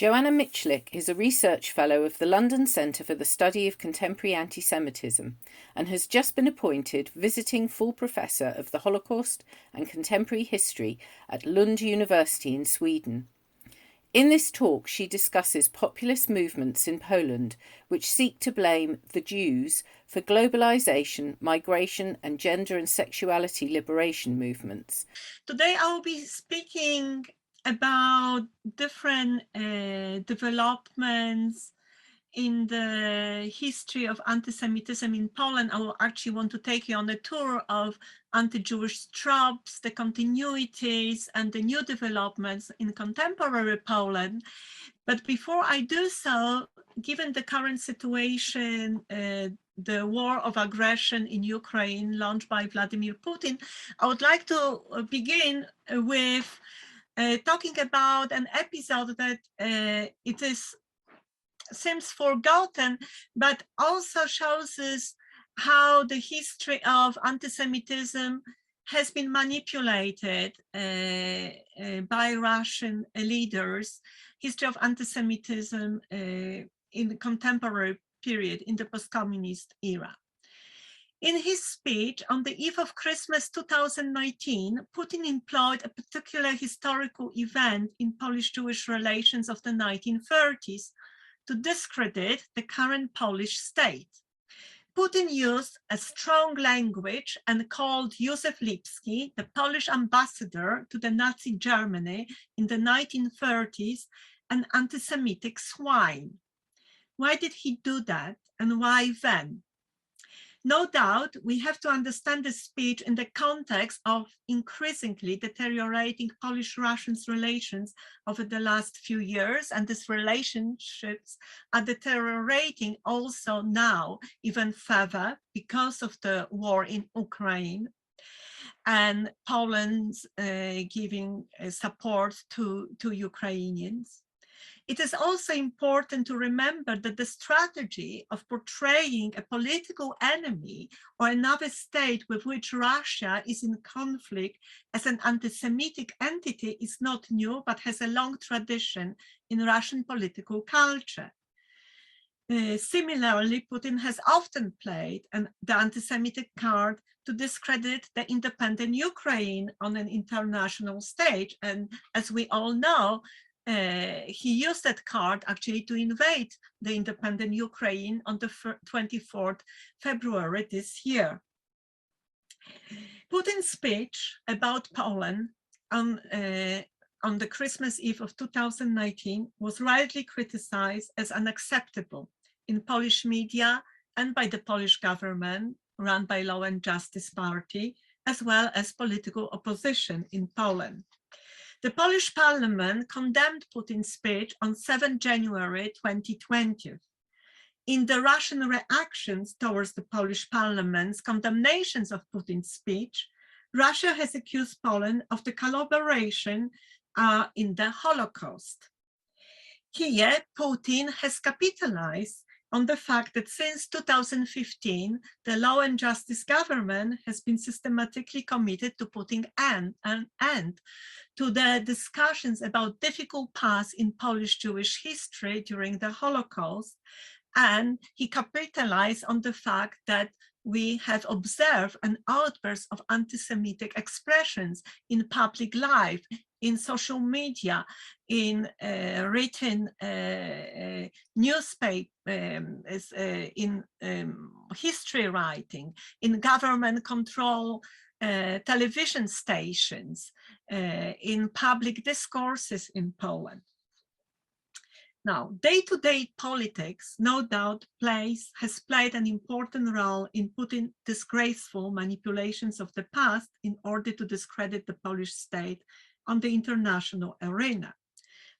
Joanna Michlic is a research fellow of the London Centre for the Study of Contemporary Anti-Semitism and has just been appointed visiting full professor of the Holocaust and Contemporary History at Lund University in Sweden. In this talk, she discusses populist movements in Poland which seek to blame the Jews for globalization, migration, and gender and sexuality liberation movements. Today I will be speaking about different developments in the history of anti-Semitism in Poland. I will actually want to take you on a tour of anti-Jewish tropes, the continuities, and the new developments in contemporary Poland. But before I do so, given the current situation, the war of aggression in Ukraine launched by Vladimir Putin, I would like to begin with talking about an episode that seems forgotten, but also shows us how the history of anti-Semitism has been manipulated by Russian leaders, history of anti-Semitism in the contemporary period, in the post-communist era. In his speech on the eve of Christmas 2019, Putin employed a particular historical event in Polish-Jewish relations of the 1930s to discredit the current Polish state. Putin used a strong language and called Józef Lipski, the Polish ambassador to the Nazi Germany in the 1930s, an anti-Semitic swine. Why did he do that, and why then? No doubt, we have to understand the speech in the context of increasingly deteriorating Polish-Russian relations over the last few years, and these relationships are deteriorating also now even further because of the war in Ukraine and Poland's giving support to Ukrainians. It is also important to remember that the strategy of portraying a political enemy or another state with which Russia is in conflict as an anti-Semitic entity is not new, but has a long tradition in Russian political culture. Similarly, Putin has often played the anti-Semitic card to discredit the independent Ukraine on an international stage. And as we all know, he used that card actually to invade the independent Ukraine on the 24th February this year. Putin's speech about Poland on the Christmas Eve of 2019 was rightly criticized as unacceptable in Polish media and by the Polish government run by Law and Justice Party, as well as political opposition in Poland. The Polish parliament condemned Putin's speech on 7 January 2020. In the Russian reactions towards the Polish parliament's condemnations of Putin's speech, Russia has accused Poland of the collaboration in the Holocaust. Here, Putin has capitalized on the fact that since 2015, the Law and Justice government has been systematically committed to putting an end to the discussions about difficult past in Polish Jewish history during the Holocaust. And he capitalized on the fact that we have observed an outburst of anti-Semitic expressions in public life, in social media, in written newspaper, in history writing, in government control television stations, in public discourses in Poland. Now, day-to-day politics, no doubt, has played an important role in Putin's disgraceful manipulations of the past in order to discredit the Polish state on the international arena.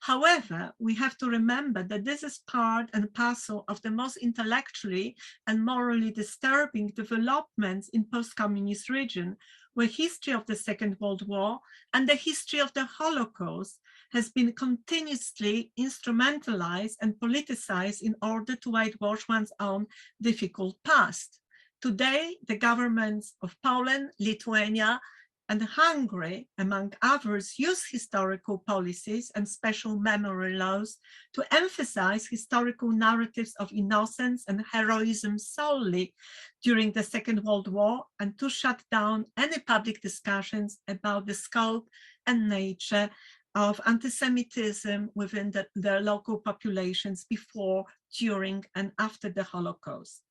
However, we have to remember that this is part and parcel of the most intellectually and morally disturbing developments in post-communist region, where history of the Second World War and the history of the Holocaust has been continuously instrumentalized and politicized in order to whitewash one's own difficult past. Today, the governments of Poland, Lithuania, and Hungary, among others, use historical policies and special memory laws to emphasize historical narratives of innocence and heroism solely during the Second World War, and to shut down any public discussions about the scope and nature of anti-Semitism within their local populations before, during, and after the Holocaust.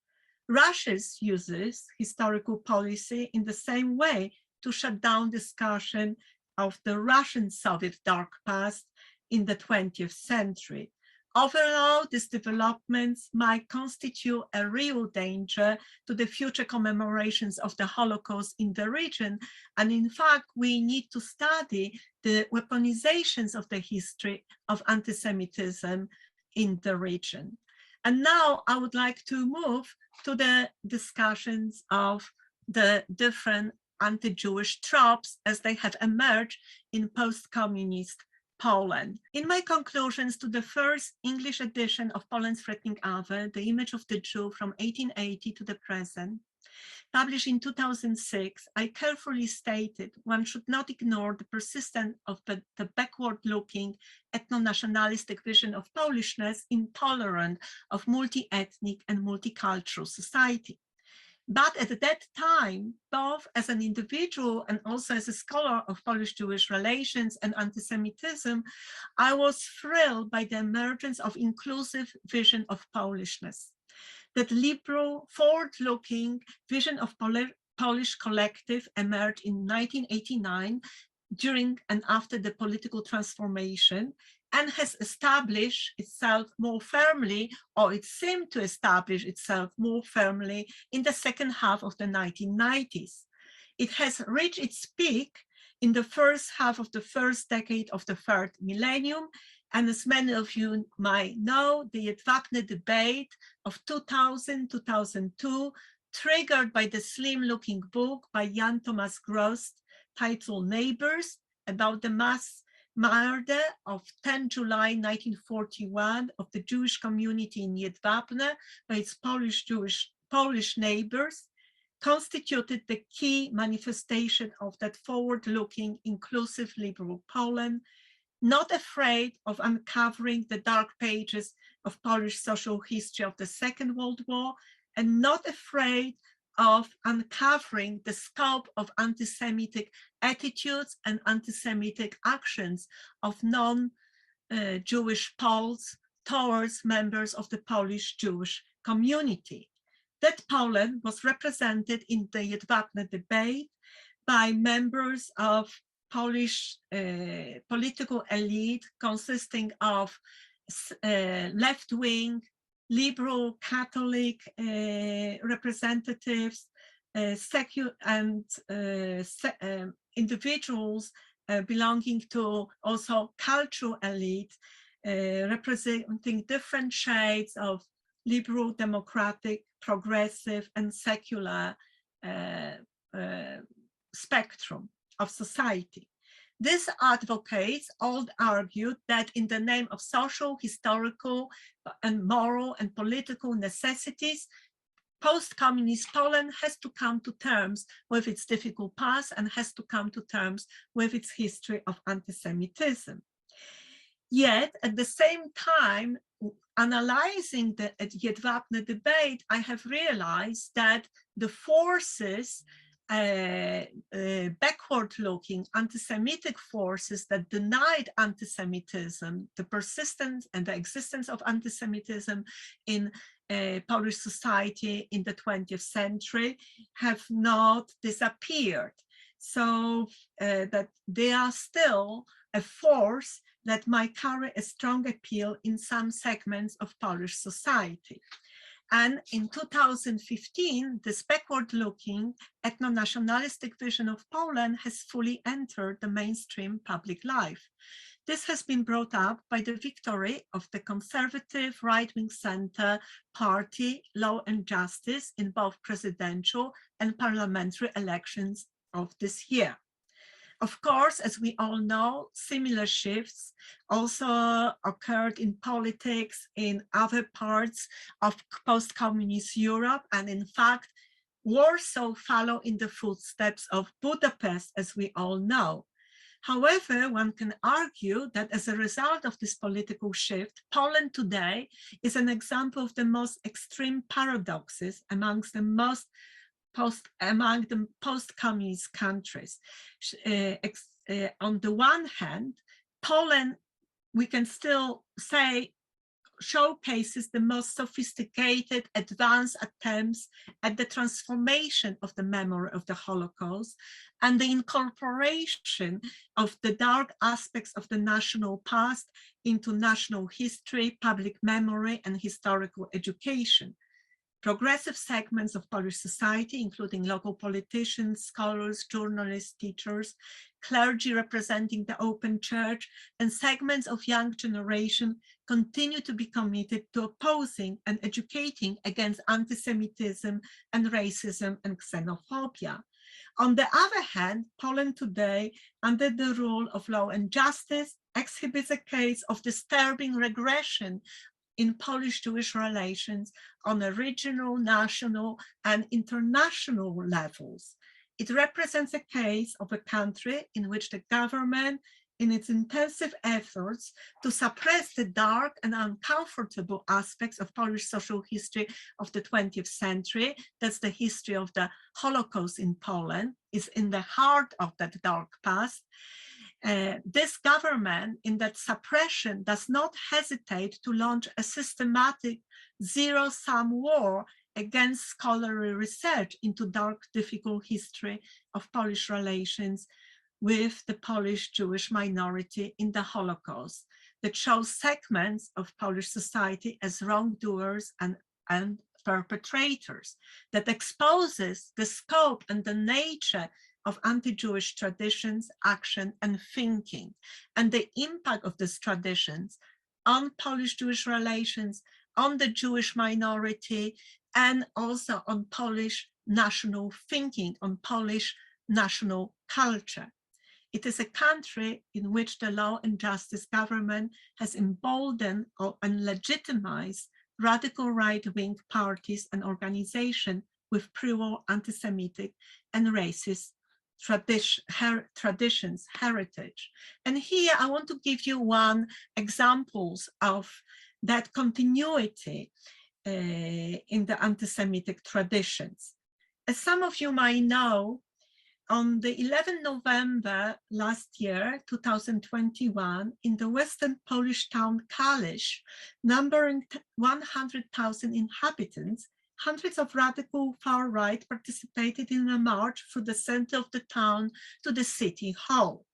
Russia uses historical policy in the same way to shut down discussion of the Russian Soviet dark past in the 20th century. Overall, these developments might constitute a real danger to the future commemorations of the Holocaust in the region. And in fact, we need to study the weaponizations of the history of anti-Semitism in the region. And now I would like to move to the discussions of the different anti-Jewish tropes as they have emerged in post-communist Poland. In my conclusions to the first English edition of Poland's Threatening Other, The Image of the Jew from 1880 to the present, published in 2006, I carefully stated one should not ignore the persistence of the backward-looking ethno-nationalistic vision of Polishness intolerant of multi-ethnic and multicultural society. But at that time, both as an individual and also as a scholar of Polish-Jewish relations and anti-Semitism, I was thrilled by the emergence of inclusive vision of Polishness. That liberal, forward-looking vision of Polish collective emerged in 1989 during and after the political transformation, and has established itself more firmly, or it seemed to establish itself more firmly in the second half of the 1990s. It has reached its peak in the first half of the first decade of the third millennium, and as many of you might know, the Jedwabne debate of 2000-2002, triggered by the slim-looking book by Jan Thomas Gross titled Neighbors, about the mass murder of 10 July 1941 of the Jewish community in Jedwabne by its Polish neighbors, constituted the key manifestation of that forward-looking, inclusive liberal Poland, not afraid of uncovering the dark pages of Polish social history of the Second World War, and not afraid of uncovering the scope of anti-Semitic attitudes and anti-Semitic actions of non-Jewish Poles towards members of the Polish Jewish community. That Poland was represented in the Jedwabne debate by members of Polish political elite consisting of left-wing, liberal, Catholic representatives, secular and individuals belonging to also cultural elite, representing different shades of liberal, democratic, progressive, and secular spectrum of society. These advocates all argued that in the name of social, historical, and moral and political necessities, post-communist Poland has to come to terms with its difficult past and has to come to terms with its history of anti-Semitism. Yet, at the same time, analyzing the Jedwabne debate, I have realized that the forces, backward-looking anti-Semitic forces that denied anti-Semitism, the persistence and the existence of anti-Semitism in Polish society in the 20th century, have not disappeared. So that they are still a force that might carry a strong appeal in some segments of Polish society. And in 2015, this backward-looking ethno-nationalistic vision of Poland has fully entered the mainstream public life. This has been brought up by the victory of the conservative right-wing center party, Law and Justice, in both presidential and parliamentary elections of this year. Of course, as we all know, similar shifts also occurred in politics in other parts of post-communist Europe. And in fact, Warsaw followed in the footsteps of Budapest, as we all know. However, one can argue that as a result of this political shift, Poland today is an example of the most extreme paradoxes amongst the post-communist countries. On the one hand, Poland, we can still say, showcases the most sophisticated, advanced attempts at the transformation of the memory of the Holocaust and the incorporation of the dark aspects of the national past into national history, public memory, and historical education. Progressive segments of Polish society, including local politicians, scholars, journalists, teachers, clergy representing the open church, and segments of young generation continue to be committed to opposing and educating against anti-Semitism and racism and xenophobia. On the other hand, Poland today, under the rule of law and justice, exhibits a case of disturbing regression in Polish-Jewish relations on a regional, national, and international levels. It represents a case of a country in which the government, in its intensive efforts to suppress the dark and uncomfortable aspects of Polish social history of the 20th century, that's the history of the Holocaust in Poland, is in the heart of that dark past. This government, in that suppression, does not hesitate to launch a systematic zero-sum war against scholarly research into dark, difficult history of Polish relations with the Polish Jewish minority in the Holocaust, that shows segments of Polish society as wrongdoers and perpetrators, that exposes the scope and the nature of anti-Jewish traditions, action, and thinking, and the impact of these traditions on Polish-Jewish relations, on the Jewish minority, and also on Polish national thinking, on Polish national culture. It is a country in which the law and justice government has emboldened and legitimized radical right-wing parties and organizations with pre-war anti-Semitic and racist traditions, heritage. And here I want to give you one examples of that continuity in the anti-Semitic traditions. As some of you might know, on the 11th November last year, 2021, in the western Polish town Kalisz, numbering 100,000 inhabitants, hundreds of radical far-right participated in a march through the center of the town to the city hall.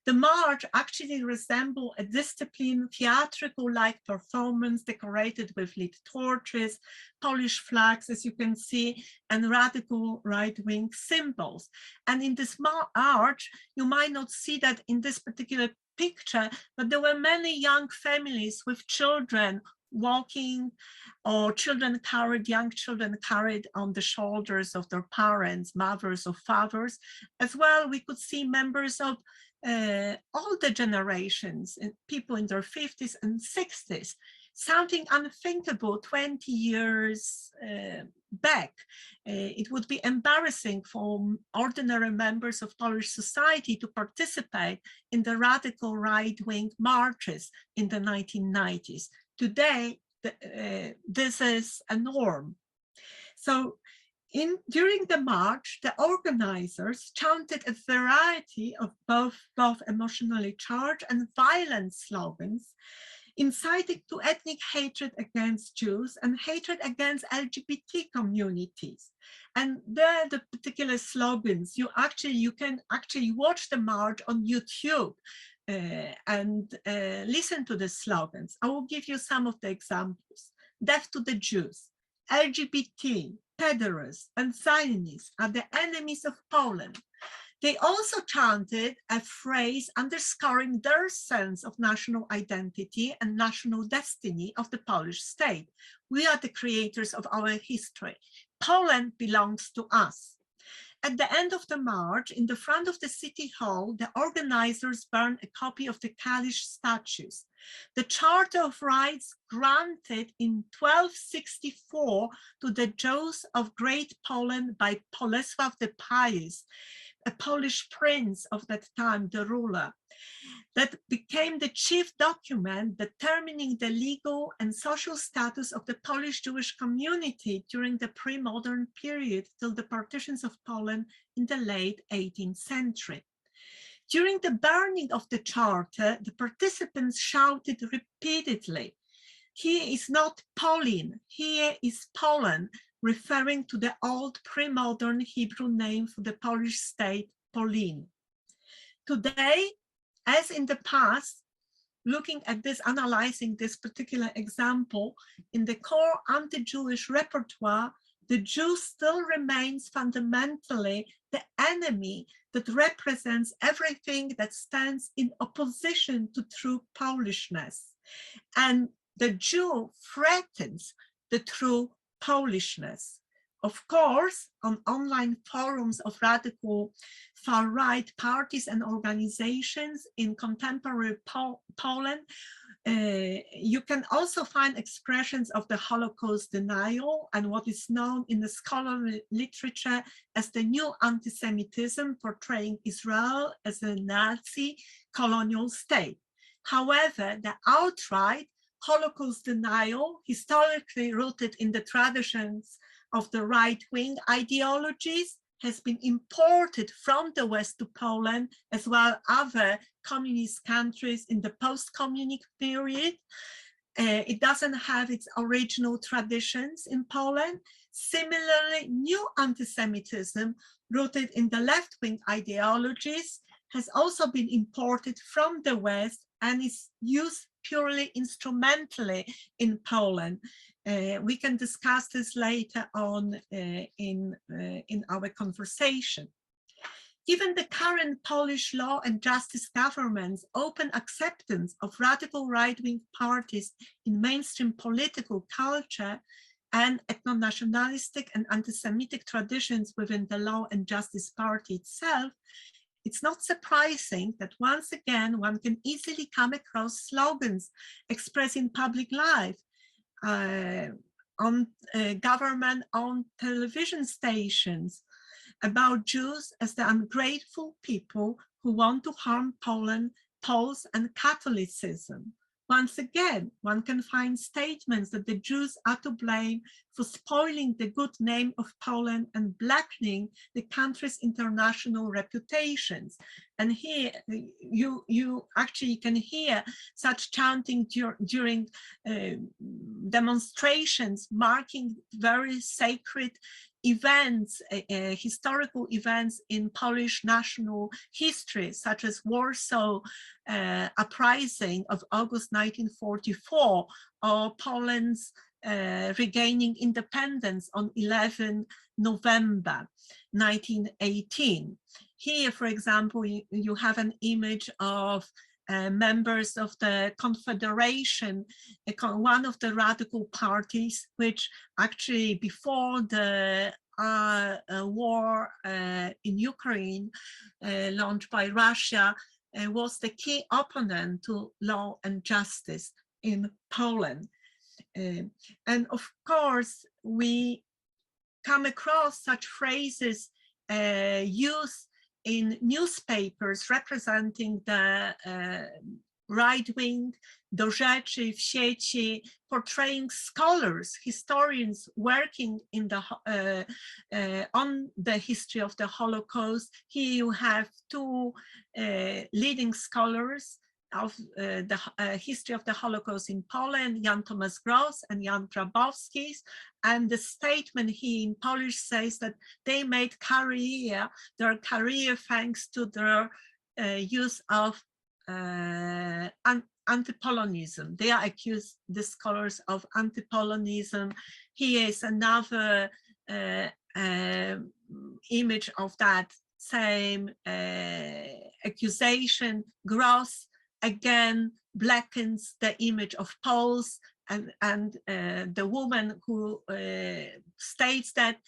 The march actually resembled a disciplined theatrical-like performance decorated with lit torches, Polish flags, as you can see, and radical right-wing symbols. And in this march, you might not see that in this particular picture, but there were many young families with children walking, or young children carried on the shoulders of their parents, mothers or fathers. As well, we could see members of older generations, people in their 50s and 60s, something unthinkable 20 years back. It would be embarrassing for ordinary members of Polish society to participate in the radical right-wing marches in the 1990s. Today, this is a norm. So during the march, the organizers chanted a variety of both emotionally charged and violent slogans, inciting to ethnic hatred against Jews and hatred against LGBT communities. And there, the particular slogans, you can actually watch the march on YouTube and listen to the slogans. I will give you some of the examples. Death to the Jews, LGBT, pederasts, and Zionists are the enemies of Poland. They also chanted a phrase underscoring their sense of national identity and national destiny of the Polish state. We are the creators of our history. Poland belongs to us. At the end of the march, in the front of the city hall, the organizers burned a copy of the Kalisz statutes. The Charter of Rights granted in 1264 to the Jews of Great Poland by Bolesław the Pious, a Polish prince of that time, the ruler, that became the chief document determining the legal and social status of the Polish Jewish community during the pre-modern period till the partitions of Poland in the late 18th century. During the burning of the charter, the participants shouted repeatedly, "Here is not Polin, here is Poland," referring to the old pre-modern Hebrew name for the Polish state, Polin. Today, as in the past, looking at this, analyzing this particular example, in the core anti-Jewish repertoire, the Jew still remains fundamentally the enemy that represents everything that stands in opposition to true Polishness. And the Jew threatens the true Polishness. Of course, on online forums of radical far-right parties and organizations in contemporary Poland, you can also find expressions of the Holocaust denial and what is known in the scholarly literature as the new anti-Semitism, portraying Israel as a Nazi colonial state. However, the outright Holocaust denial, historically rooted in the traditions of the right-wing ideologies, has been imported from the West to Poland, as well as other communist countries in the post-communist period. It doesn't have its original traditions in Poland. Similarly, new anti-Semitism rooted in the left-wing ideologies has also been imported from the West and is used purely instrumentally in Poland. We can discuss this later on in our conversation. Given the current Polish law and justice government's open acceptance of radical right-wing parties in mainstream political culture and ethno-nationalistic and anti-Semitic traditions within the Law and Justice Party itself, it's not surprising that once again, one can easily come across slogans expressed in public life, on government-owned television stations, about Jews as the ungrateful people who want to harm Poland, Poles, and Catholicism. Once again, one can find statements that the Jews are to blame for spoiling the good name of Poland and blackening the country's international reputations. And here you actually can hear such chanting during demonstrations marking very sacred events, historical events in Polish national history, such as Warsaw Uprising of August 1944, or Poland's regaining independence on 11 November 1918. Here, for example, you have an image of members of the Confederation, one of the radical parties, which actually before the war in Ukraine launched by Russia was the key opponent to law and justice in Poland. And of course, we come across such phrases used in newspapers representing the right-wing, do rzeczy, w sieci, portraying scholars, historians working in on the history of the Holocaust. Here you have two leading scholars of the history of the Holocaust in Poland, Jan Tomasz Gross and Jan Grabowski. And the statement here in Polish says that they made their career thanks to their use of anti-Polonism. They are accused, the scholars, of anti-Polonism. Here is another image of that same accusation. Gross again blackens the image of Poles, and the woman who states that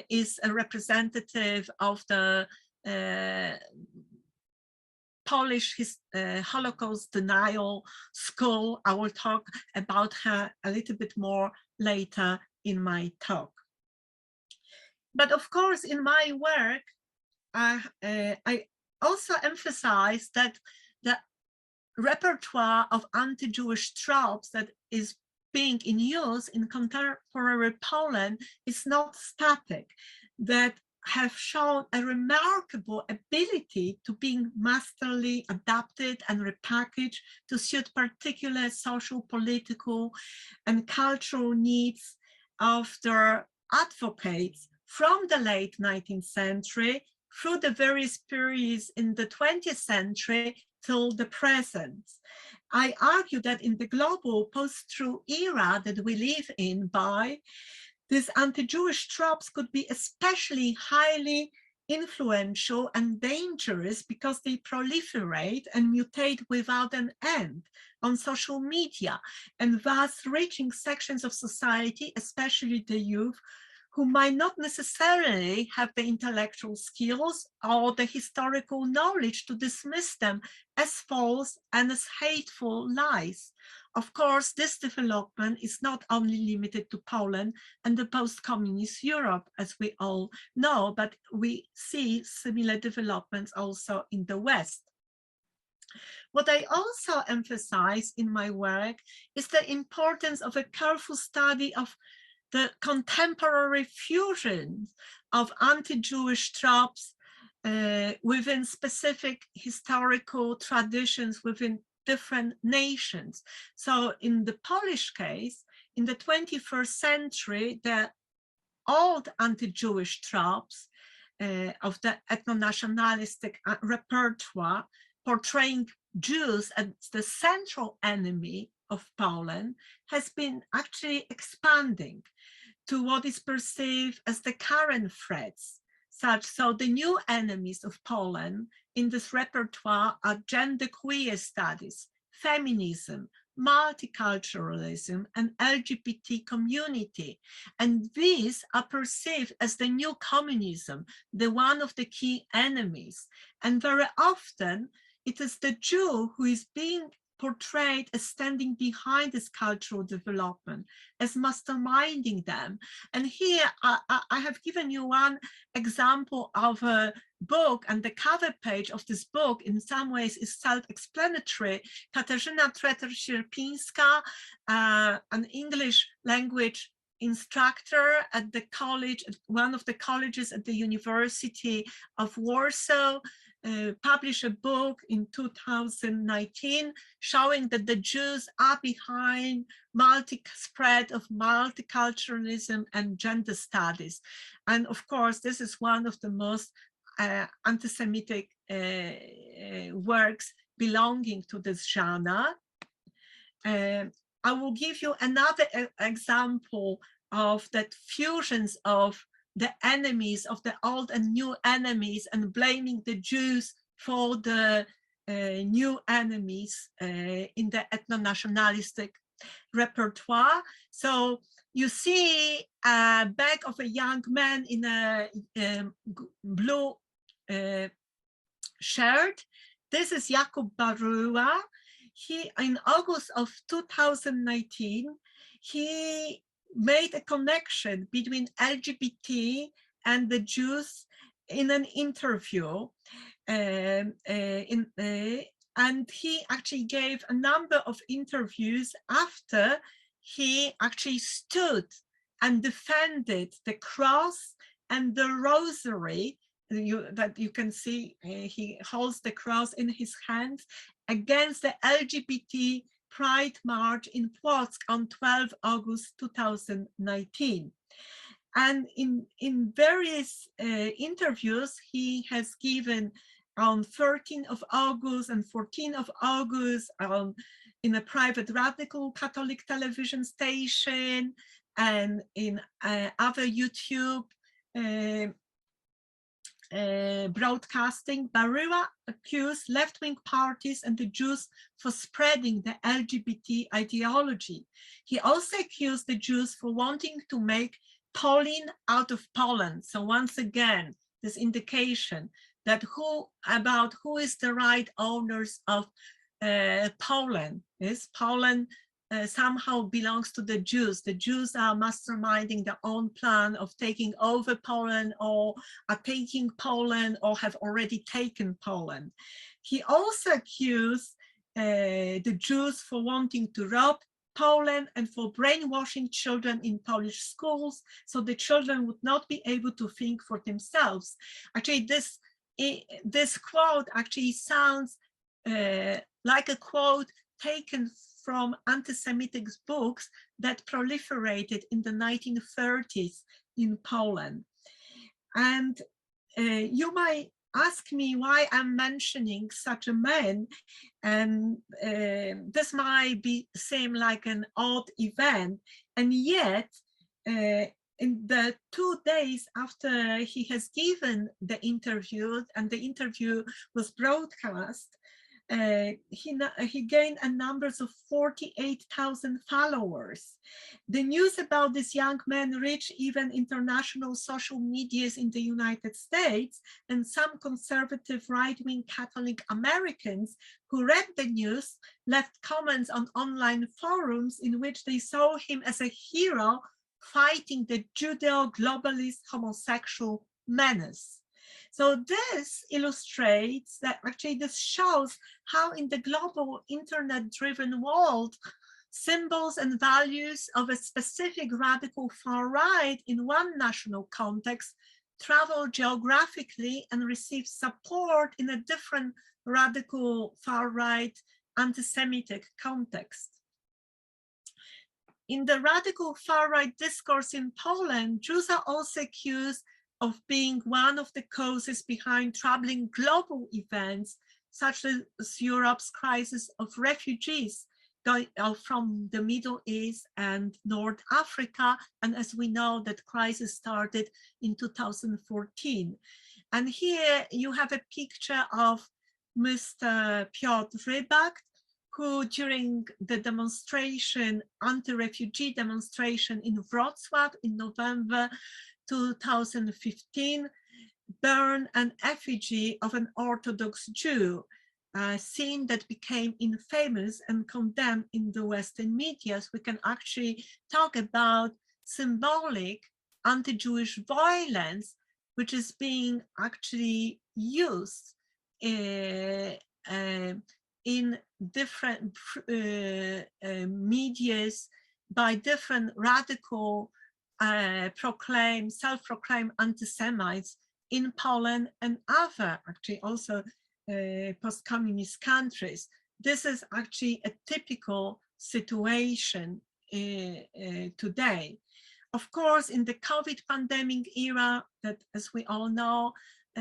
is a representative of the Polish Holocaust denial school. I will talk about her a little bit more later in my talk. But of course, in my work, I also emphasize that the repertoire of anti-Jewish tropes that is being in use in contemporary Poland is not static, that have shown a remarkable ability to being masterly adapted and repackaged to suit particular social, political, and cultural needs of their advocates from the late 19th century through the various periods in the 20th century till the present. I argue that in the global post-truth era that we live in, these anti-Jewish tropes could be especially highly influential and dangerous because they proliferate and mutate without an end on social media, and thus reaching sections of society, especially the youth, who might not necessarily have the intellectual skills or the historical knowledge to dismiss them as false and as hateful lies. Of course, this development is not only limited to Poland and the post-communist Europe, as we all know, but we see similar developments also in the West. What I also emphasize in my work is the importance of a careful study of the contemporary fusion of anti-Jewish tropes within specific historical traditions within different nations. So in the Polish case, in the 21st century, the old anti-Jewish tropes of the ethno-nationalistic repertoire portraying Jews as the central enemy of Poland has been actually expanding to what is perceived as the current threats. So the new enemies of Poland in this repertoire are genderqueer studies, feminism, multiculturalism, and LGBT community. And these are perceived as the new communism, the one of the key enemies. And very often it is the Jew who is being portrayed as standing behind this cultural development, as masterminding them. And here I have given you one example of a book, and the cover page of this book in some ways is self-explanatory. Katarzyna Treter-Sierpińska, an English language instructor at the college, at one of the colleges at the University of Warsaw, published a book in 2019 showing that the Jews are behind spread of multiculturalism and gender studies. And of course, this is one of the most anti-Semitic works belonging to this genre. I will give you another example of that fusions of the enemies, of the old and new enemies, and blaming the Jews for the new enemies in the ethno-nationalistic repertoire. So you see a back of a young man in a blue shirt. This is Jakub Baryła. He, in August of 2019, he made a connection between LGBT and the Jews in an interview. And he actually gave a number of interviews after he actually stood and defended the cross and the rosary that you can see. He holds the cross in his hands against the LGBT Pride March in Płock on 12 August 2019. And in various interviews he has given on 13th of August and 14th of August in a private radical Catholic television station and in other YouTube broadcasting, Baryła accused left-wing parties and the Jews for spreading the LGBT ideology. He also accused the Jews for wanting to make Polin out of Poland. So once again, this indication that who is the right owners of Poland. Is Poland somehow belongs to the Jews. The Jews are masterminding their own plan of taking over Poland, or are taking Poland, or have already taken Poland. He also accused the Jews for wanting to rob Poland and for brainwashing children in Polish schools, so the children would not be able to think for themselves. Actually, this quote actually sounds like a quote taken from anti-Semitic books that proliferated in the 1930s in Poland. And you might ask me why I'm mentioning such a man, and this might seem like an odd event, and yet in the 2 days after he has given the interview, and the interview was broadcast, he gained a number of 48,000 followers. The news about this young man reached even international social medias in the United States, and some conservative right-wing Catholic Americans who read the news left comments on online forums in which they saw him as a hero fighting the Judeo-globalist homosexual menace. So this illustrates that, actually this shows how in the global internet-driven world, symbols and values of a specific radical far right in one national context travel geographically and receive support in a different radical far right anti-Semitic context. In the radical far right discourse in Poland, Jews are also accused of being one of the causes behind troubling global events, such as Europe's crisis of refugees from the Middle East and North Africa. And as we know, that crisis started in 2014. And here you have a picture of Mr. Piotr Rybak, who during the demonstration, anti-refugee demonstration in Wrocław in November 2015, burned an effigy of an Orthodox Jew, a scene that became infamous and condemned in the Western media. So we can actually talk about symbolic anti-Jewish violence, which is being actually used in different medias by different radical self-proclaimed anti-Semites in Poland and other, actually also post-communist countries. This is actually a typical situation today. Of course, in the COVID pandemic era that, as we all know,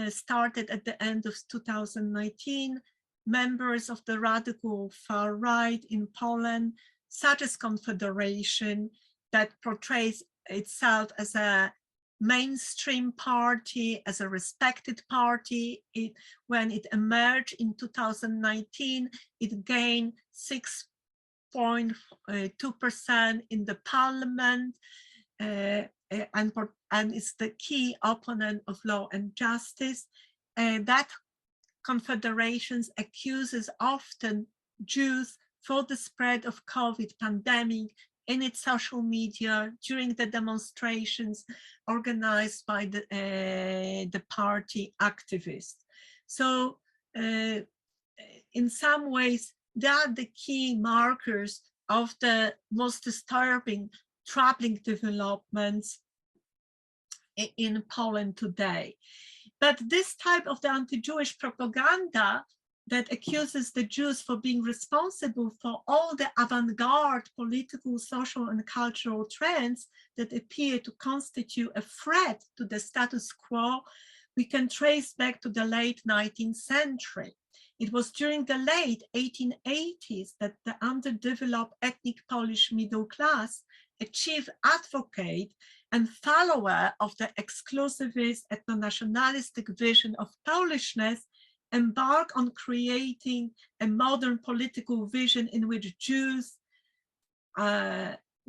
started at the end of 2019, members of the radical far right in Poland, such as Confederation, that portrays itself as a mainstream party, as a respected party. When it emerged in 2019, it gained 6.2% in the parliament, and it's the key opponent of law and justice. That Confederation accuses often Jews for the spread of COVID pandemic in its social media during the demonstrations organized by the party activists. So in some ways, they are the key markers of the most disturbing, troubling developments in Poland today. But this type of the anti-Jewish propaganda that accuses the Jews for being responsible for all the avant-garde political, social, and cultural trends that appear to constitute a threat to the status quo, we can trace back to the late 19th century. It was during the late 1880s that the underdeveloped ethnic Polish middle class, a chief advocate and follower of the exclusivist ethno-nationalistic vision of Polishness, embarked on creating a modern political vision in which Jews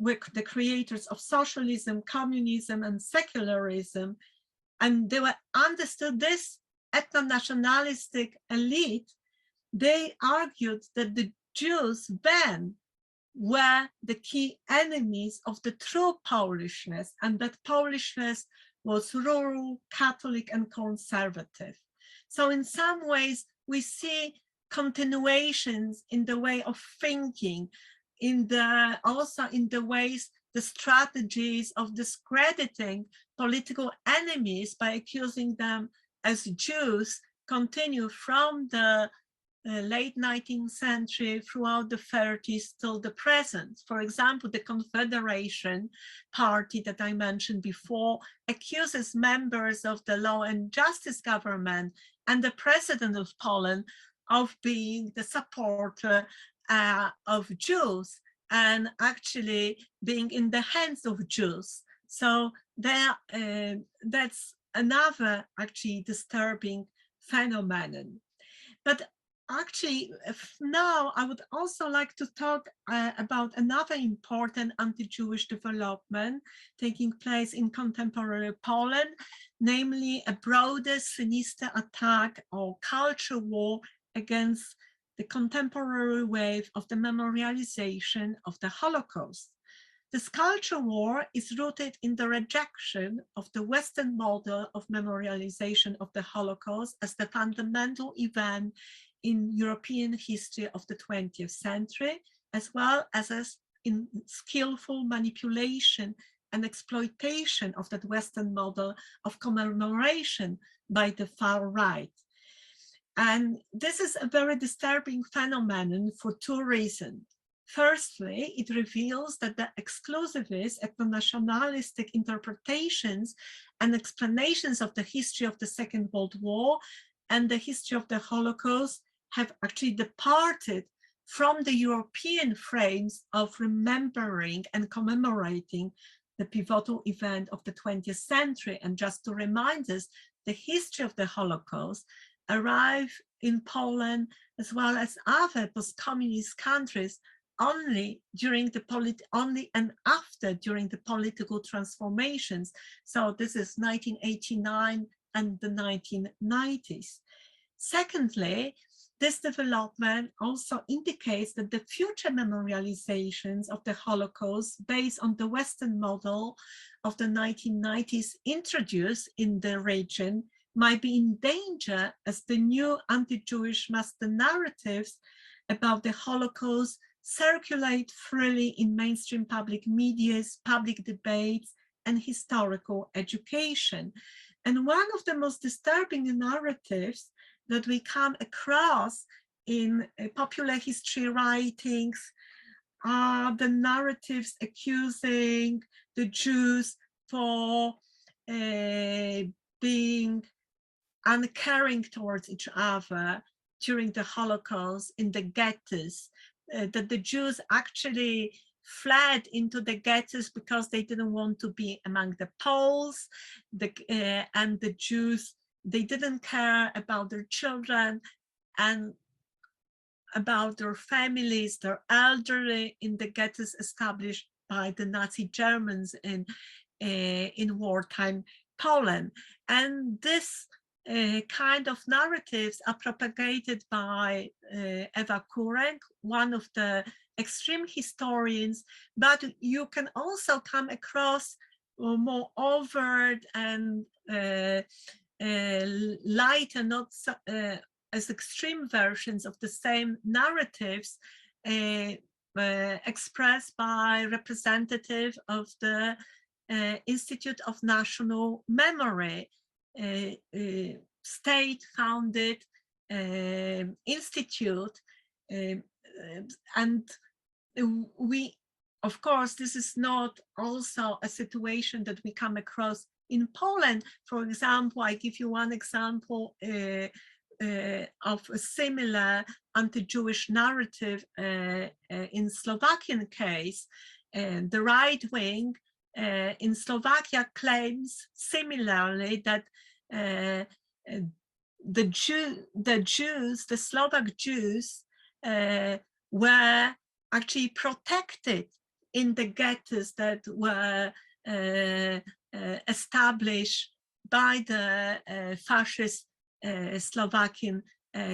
were the creators of socialism, communism, and secularism, and they were understood this ethno-nationalistic elite. They argued that the Jews then were the key enemies of the true Polishness, and that Polishness was rural, Catholic, and conservative. So in some ways, we see continuations in the way of thinking, also in the ways, the strategies of discrediting political enemies by accusing them as Jews continue from the late 19th century throughout the 30s till the present. For example, the Confederation Party that I mentioned before accuses members of the Law and Justice government and the president of Poland of being the supporter of Jews and actually being in the hands of Jews. So that's another actually disturbing phenomenon. But actually, now I would also like to talk about another important anti-Jewish development taking place in contemporary Poland, namely a broader, sinister attack or culture war against the contemporary wave of the memorialization of the Holocaust. This culture war is rooted in the rejection of the Western model of memorialization of the Holocaust as the fundamental event in European history of the 20th century, as well as in skillful manipulation and exploitation of that Western model of commemoration by the far right. And this is a very disturbing phenomenon for two reasons. Firstly, it reveals that the exclusivist, ethno-nationalistic interpretations and explanations of the history of the Second World War and the history of the Holocaust have actually departed from the European frames of remembering and commemorating the pivotal event of the 20th century. And just to remind us, the history of the Holocaust arrived in Poland as well as other post-communist countries only during the during the political transformations. So this is 1989 and the 1990s. Secondly, this development also indicates that the future memorializations of the Holocaust based on the Western model of the 1990s introduced in the region might be in danger as the new anti-Jewish master narratives about the Holocaust circulate freely in mainstream public medias, public debates, and historical education. And one of the most disturbing narratives that we come across in popular history writings are the narratives accusing the Jews for being uncaring towards each other during the Holocaust in the ghettos, that the Jews actually fled into the ghettos because they didn't want to be among the Poles, and the Jews, they didn't care about their children and about their families, their elderly in the ghettos established by the Nazi Germans in wartime Poland. And this kind of narratives are propagated by Eva Kurek, one of the extreme historians, but you can also come across more overt and lighter, not as extreme versions of the same narratives expressed by representatives of the Institute of National Memory, state-founded institute, and we, of course, this is not also a situation that we come across in Poland. For example, I give you one example of a similar anti-Jewish narrative in Slovakian case. The right wing in Slovakia claims similarly that the Slovak Jews were actually protected in the ghettos that were established by the fascist Slovakian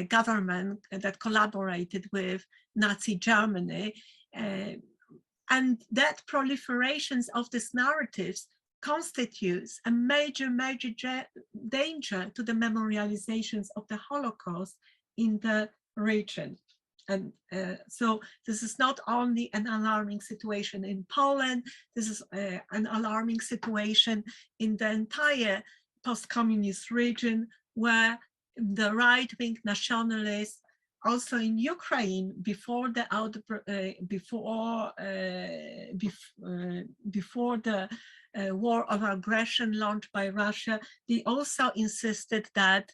government that collaborated with Nazi Germany. And that proliferations of these narratives constitutes a major danger to the memorializations of the Holocaust in the region. And so this is not only an alarming situation in Poland, this is an alarming situation in the entire post-communist region, where the right-wing nationalists, also in Ukraine, before the war of aggression launched by Russia, they also insisted that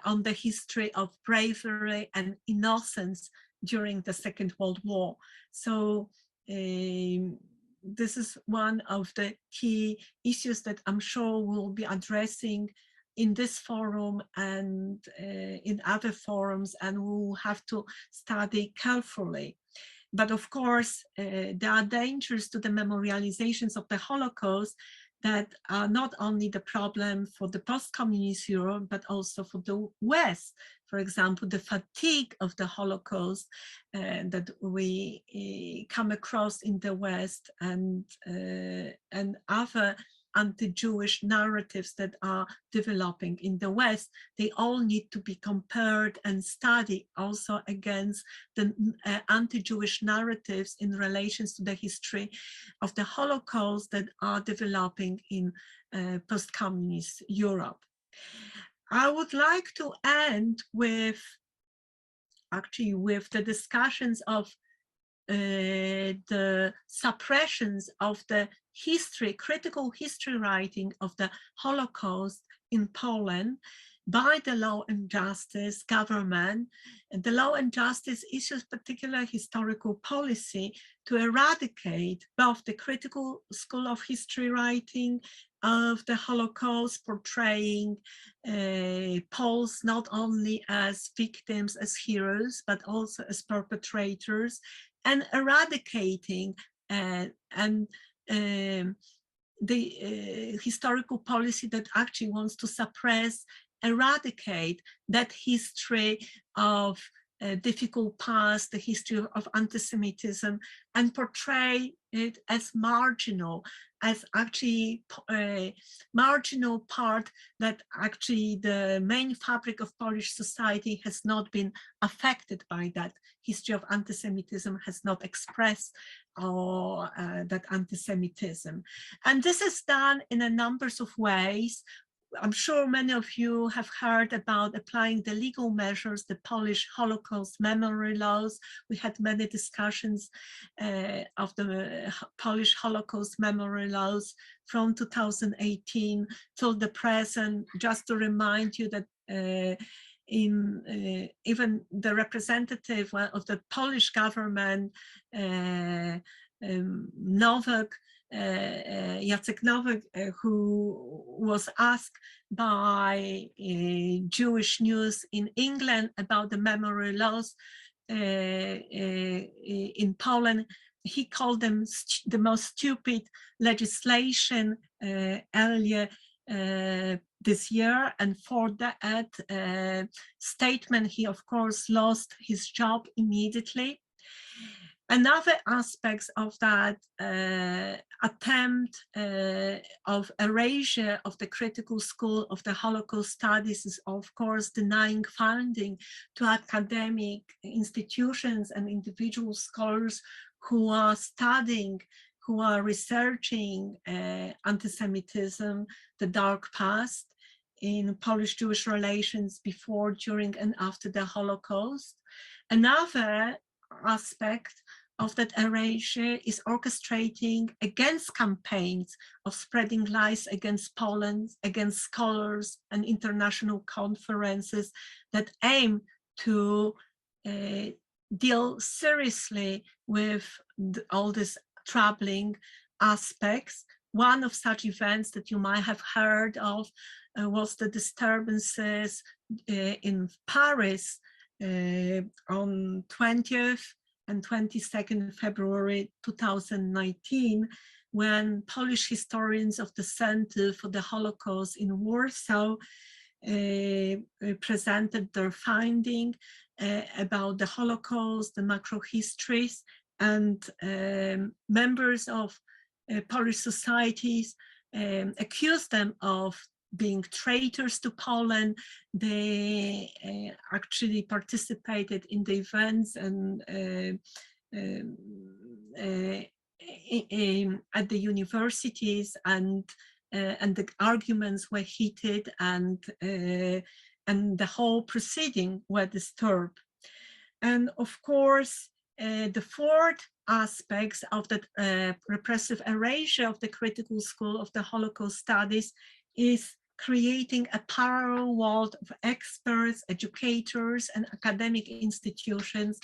on the history of bravery and innocence during the Second World War. So this is one of the key issues that I'm sure we'll be addressing in this forum and in other forums, and we'll have to study carefully. But of course, there are dangers to the memorializations of the Holocaust that are not only the problem for the post-communist Europe, but also for the West. For example, the fatigue of the Holocaust that we come across in the West, and other anti-Jewish narratives that are developing in the West, they all need to be compared and studied also against the anti-Jewish narratives in relations to the history of the Holocaust that are developing in post-communist Europe. I would like to end with the discussions of the suppressions of the critical history writing of the Holocaust in Poland by the Law and Justice government. And the Law and Justice issues particular historical policy to eradicate both the critical school of history writing of the Holocaust, portraying Poles not only as victims, as heroes, but also as perpetrators, and eradicating the historical policy that actually wants to suppress, eradicate that history of difficult past, the history of anti-Semitism, and portray it as marginal, as actually a marginal part that actually the main fabric of Polish society has not been affected by that. History of anti-Semitism has not expressed or that anti-Semitism. And this is done in a number of ways. I'm sure many of you have heard about applying the legal measures, the Polish Holocaust memory laws. We had many discussions of the Polish Holocaust memory laws from 2018 till the present. Just to remind you that even the representative of the Polish government, Jacek Nowak, who was asked by Jewish News in England about the memory laws in Poland, he called them the most stupid legislation earlier this year, and for that statement he of course lost his job immediately. Another aspect of that attempt of erasure of the critical school of the Holocaust studies is of course denying funding to academic institutions and individual scholars who are studying, who are researching anti-Semitism, the dark past in Polish-Jewish relations before, during, and after the Holocaust. Another aspect of that erasure is orchestrating against campaigns of spreading lies against Poland, against scholars and international conferences that aim to deal seriously with all these troubling aspects. One of such events that you might have heard of was the disturbances in Paris on 20th and 22nd February 2019, when Polish historians of the Center for the Holocaust in Warsaw presented their finding about the Holocaust, the macro histories, and members of Polish societies accused them of being traitors to Poland. They actually participated in the events and at the universities, and the arguments were heated, and the whole proceeding were disturbed. And of course, the fourth aspects of the repressive erasure of the critical school of the Holocaust studies is creating a parallel world of experts, educators, and academic institutions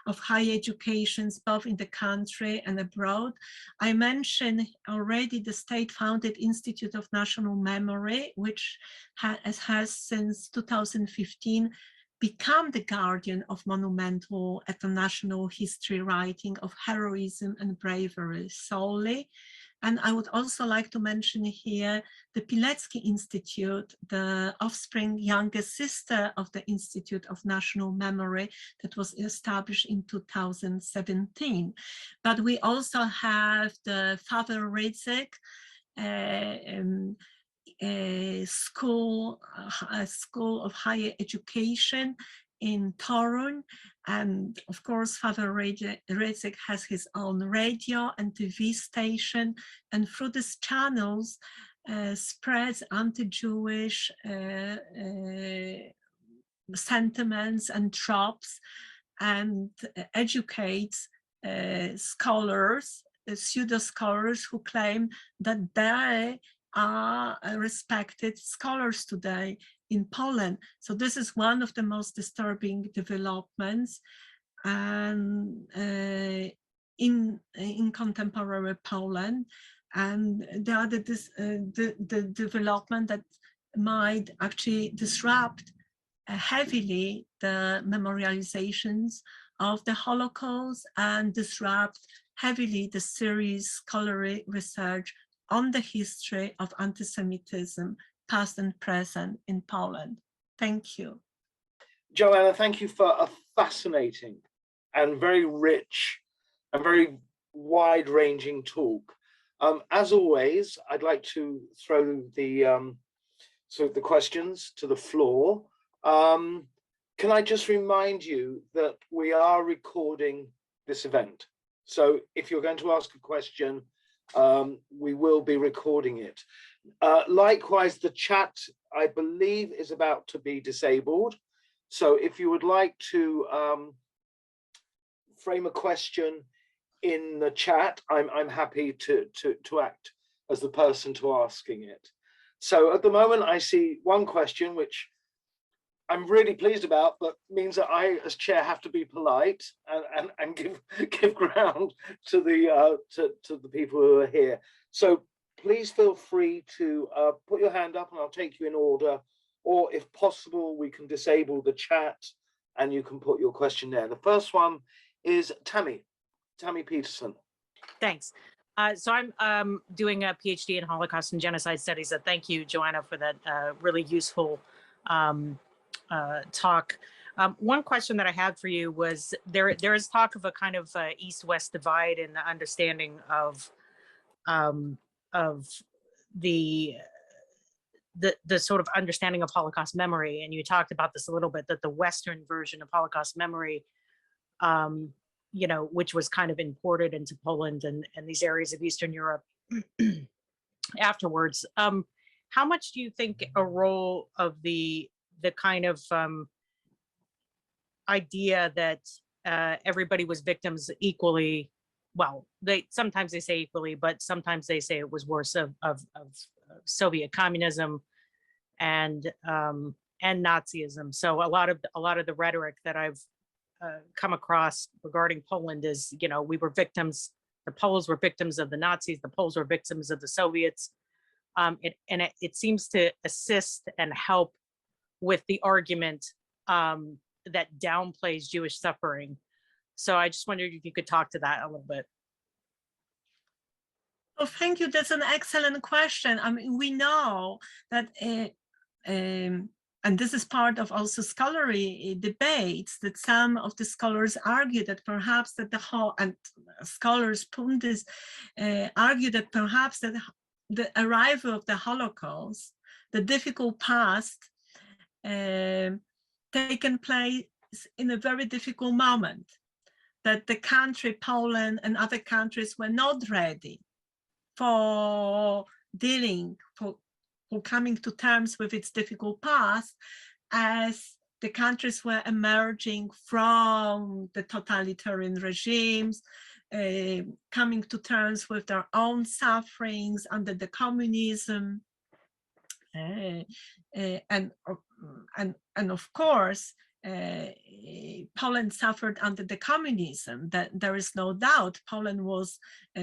of higher education, both in the country and abroad. I mentioned already the state-founded Institute of National Memory, which has since 2015 become the guardian of monumental international history writing of heroism and bravery solely. And I would also like to mention here the Pilecki Institute, the offspring younger sister of the Institute of National Memory that was established in 2017. But we also have the Father Rydzyk school of higher education in Torun, and of course Father Rydzyk has his own radio and TV station, and through these channels spreads anti-Jewish sentiments and tropes, and educates scholars, pseudo-scholars who claim that they are respected scholars today in Poland. So this is one of the most disturbing developments and in contemporary Poland. And the other the development that might actually disrupt heavily the memorializations of the Holocaust and disrupt heavily the serious scholarly research on the history of anti-Semitism, past and present in Poland. Thank you. Joanna, thank you for a fascinating and very rich and very wide-ranging talk. As always, I'd like to throw the questions to the floor. Can I just remind you that we are recording this event? So if you're going to ask a question, we will be recording it. Likewise, the chat, I believe, is about to be disabled. So if you would like to frame a question in the chat, I'm happy to act as the person to asking it. So at the moment, I see one question, which I'm really pleased about, but means that I, as chair, have to be polite and give ground to the people who are here. So please feel free to put your hand up, and I'll take you in order. Or if possible, we can disable the chat, and you can put your question there. The first one is Tammy Peterson. Thanks. So I'm doing a PhD in Holocaust and Genocide Studies. So thank you, Joanna, for that really useful talk. One question that I had for you was there is talk of a kind of East-West divide in the understanding of the sort of understanding of Holocaust memory, and you talked about this a little bit, that the Western version of Holocaust memory, you know, which was kind of imported into Poland and these areas of Eastern Europe afterwards. How much do you think a role of the kind of idea that everybody was victims equally? Well, sometimes they say equally, but sometimes they say it was worse of Soviet communism and Nazism. So a lot of the rhetoric that I've come across regarding Poland is, you know, we were victims. The Poles were victims of the Nazis. The Poles were victims of the Soviets. It seems to assist and help with the argument that downplays Jewish suffering. So I just wondered if you could talk to that a little bit. Oh, thank you. That's an excellent question. I mean, we know that, and this is part of also scholarly debates, that some of the scholars argue that perhaps that the whole, and scholars Pundis argue that perhaps that the arrival of the Holocaust, the difficult past, taken place in a very difficult moment, that the country, Poland and other countries were not ready for dealing, for coming to terms with its difficult past, as the countries were emerging from the totalitarian regimes, coming to terms with their own sufferings under the communism, and of course, Poland suffered under the communism. That there is no doubt. Poland was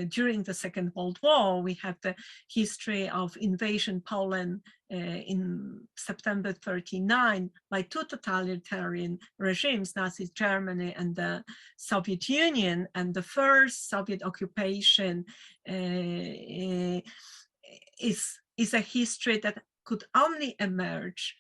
during the Second World War. We have the history of invasion Poland in September 1939 by two totalitarian regimes, Nazi Germany and the Soviet Union. And the first Soviet occupation is a history that could only emerge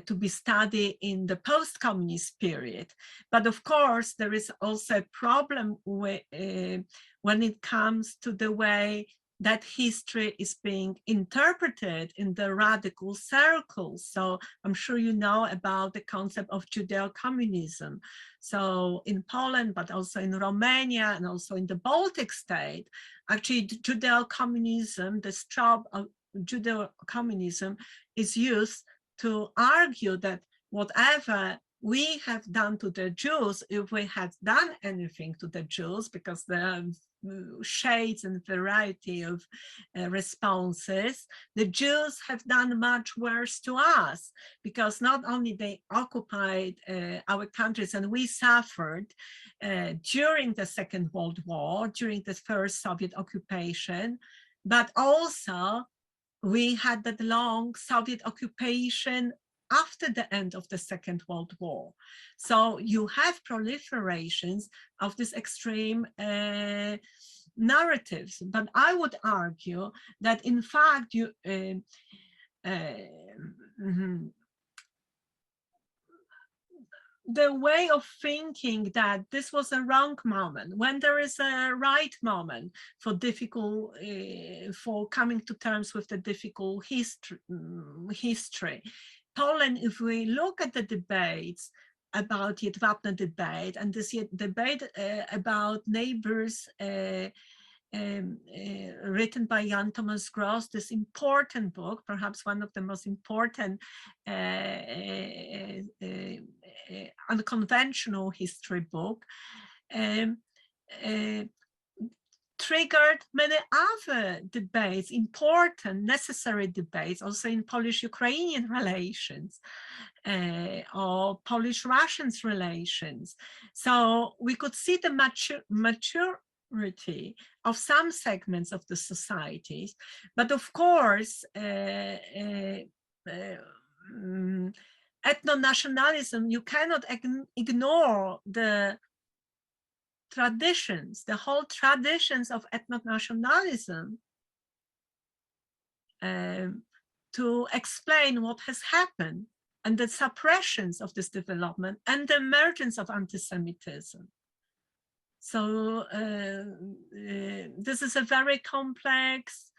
to be studied in the post-communist period. But of course, there is also a problem with, when it comes to the way that history is being interpreted in the radical circles. So I'm sure you know about the concept of Judeo-communism. So in Poland, but also in Romania and also in the Baltic state, actually Judeo-communism, the trope of Judeo-communism is used to argue that whatever we have done to the Jews, if we had done anything to the Jews, because there are shades and variety of responses, the Jews have done much worse to us, because not only they occupied our countries and we suffered during the Second World War, during the first Soviet occupation, but also we had that long Soviet occupation after the end of the Second World War. So you have proliferations of these extreme narratives. But I would argue that in fact, the way of thinking that this was a wrong moment, when there is a right moment for difficult, for coming to terms with the difficult history. Poland, if we look at the debates about the Jedwabne debate and this debate about neighbors, written by Jan Thomas Gross, this important book, perhaps one of the most important unconventional history book, triggered many other debates, important, necessary debates, also in Polish-Ukrainian relations or Polish-Russian relations. So we could see the maturity of some segments of the societies, but of course, ethno-nationalism, you cannot ignore the traditions, the whole traditions of ethno-nationalism to explain what has happened and the suppressions of this development and the emergence of anti-Semitism. So this is a very complex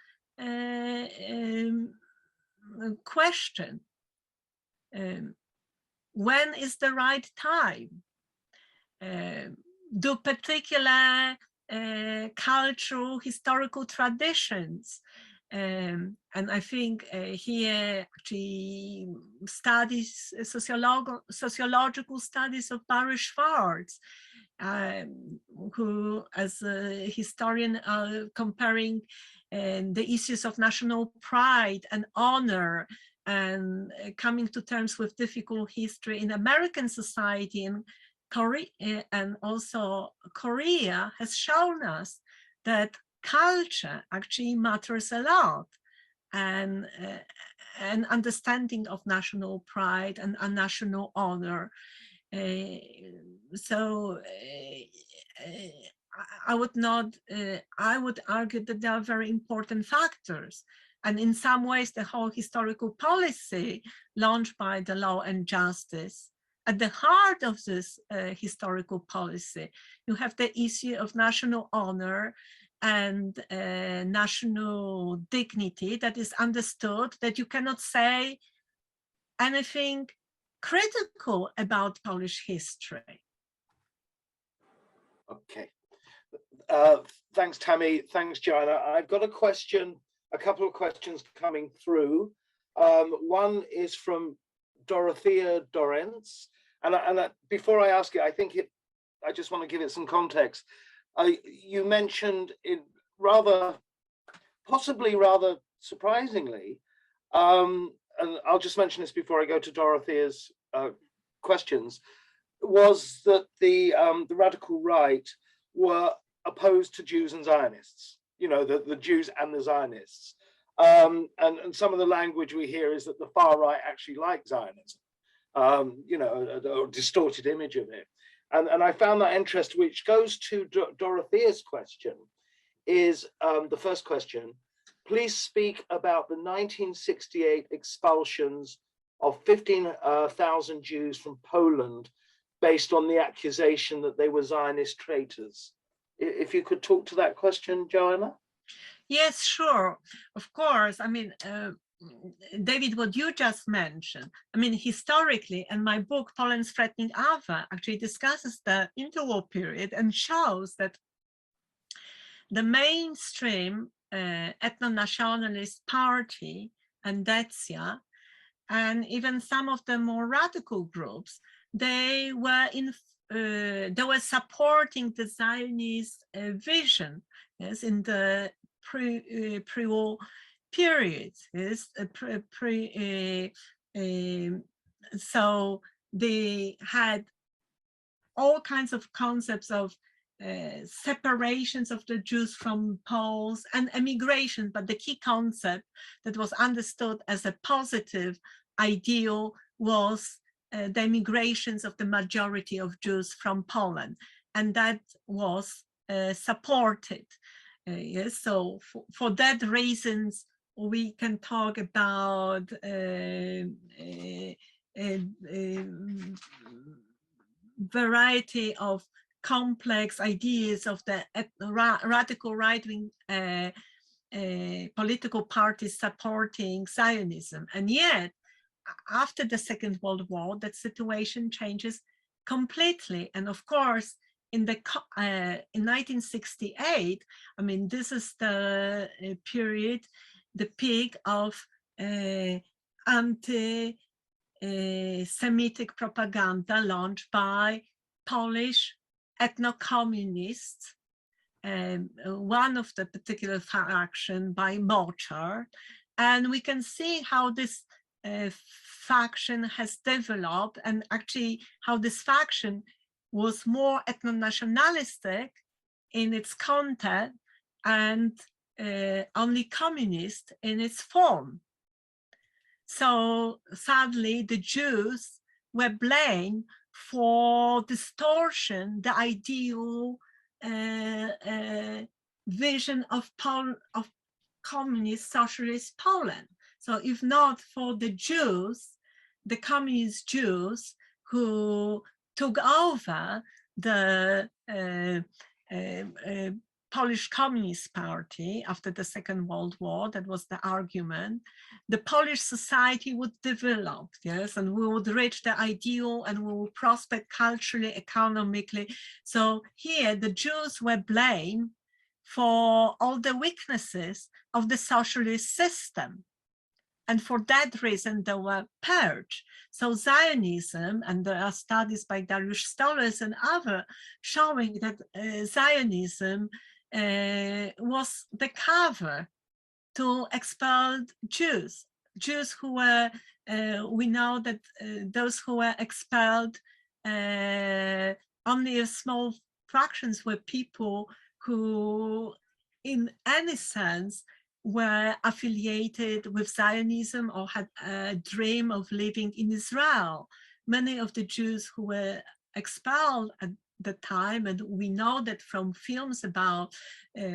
question. When is the right time? Do particular cultural, historical traditions, and I think here actually studies, sociological studies of Barry Schwartz, who as a historian comparing the issues of national pride and honor and coming to terms with difficult history in American society and Korea, and also Korea, has shown us that culture actually matters a lot, and an understanding of national pride and national honor So I would argue that they are very important factors. And in some ways, the whole historical policy launched by the Law and Justice, at the heart of this historical policy, you have the issue of national honor and national dignity that is understood, that you cannot say anything critical about Polish history. Okay. Thanks, Tammy. Thanks, Joanna. I've got a couple of questions coming through. One is from Dorothea Dorrance. And before I ask it, I just want to give it some context. You mentioned it possibly rather surprisingly, and I'll just mention this before I go to Dorothea's questions, was that the radical right were opposed to Jews and Zionists, the Jews and the Zionists. And some of the language we hear is that the far right actually like Zionism, a distorted image of it. And I found that interesting, which goes to Dorothea's question, is the first question. Please speak about the 1968 expulsions of 15,000 Jews from Poland based on the accusation that they were Zionist traitors. If you could talk to that question, Joanna? Yes, sure. Of course. I mean, David, what you just mentioned, I mean, historically, and my book, Poland's Threatening Other, actually discusses the interwar period and shows that the mainstream ethno-nationalist party, Endecja, and even some of the more radical groups, they were supporting the Zionist vision, yes, in the pre-war period. Yes, so they had all kinds of concepts of separations of the Jews from Poles and emigration, but the key concept that was understood as a positive ideal was the emigrations of the majority of Jews from Poland, and that was supported. Yes, so for that reasons, we can talk about variety of complex ideas of the radical right-wing political parties supporting Zionism. And yet, after the Second World War, that situation changes completely. And of course, in 1968, I mean, this is the period, the peak of anti-Semitic propaganda launched by Polish ethno-communists, one of the particular faction by Moczar, and we can see how this faction has developed, and actually how this faction was more ethno-nationalistic in its content and only communist in its form. So sadly, the Jews were blamed for distortion, the ideal vision of communist socialist Poland. So if not for the Jews, the communist Jews who took over the Polish Communist Party after the Second World War, that was the argument, the Polish society would develop, yes, and we would reach the ideal and we would prosper culturally, economically. So here the Jews were blamed for all the weaknesses of the socialist system. And for that reason, they were purged. So Zionism, and there are studies by Dariusz Stoles and others showing that Zionism was the cover to expel Jews. Jews who were, we know that those who were expelled, only a small fractions were people who, in any sense, were affiliated with Zionism or had a dream of living in Israel. many of the Jews who were expelled at the time, and we know that from films about the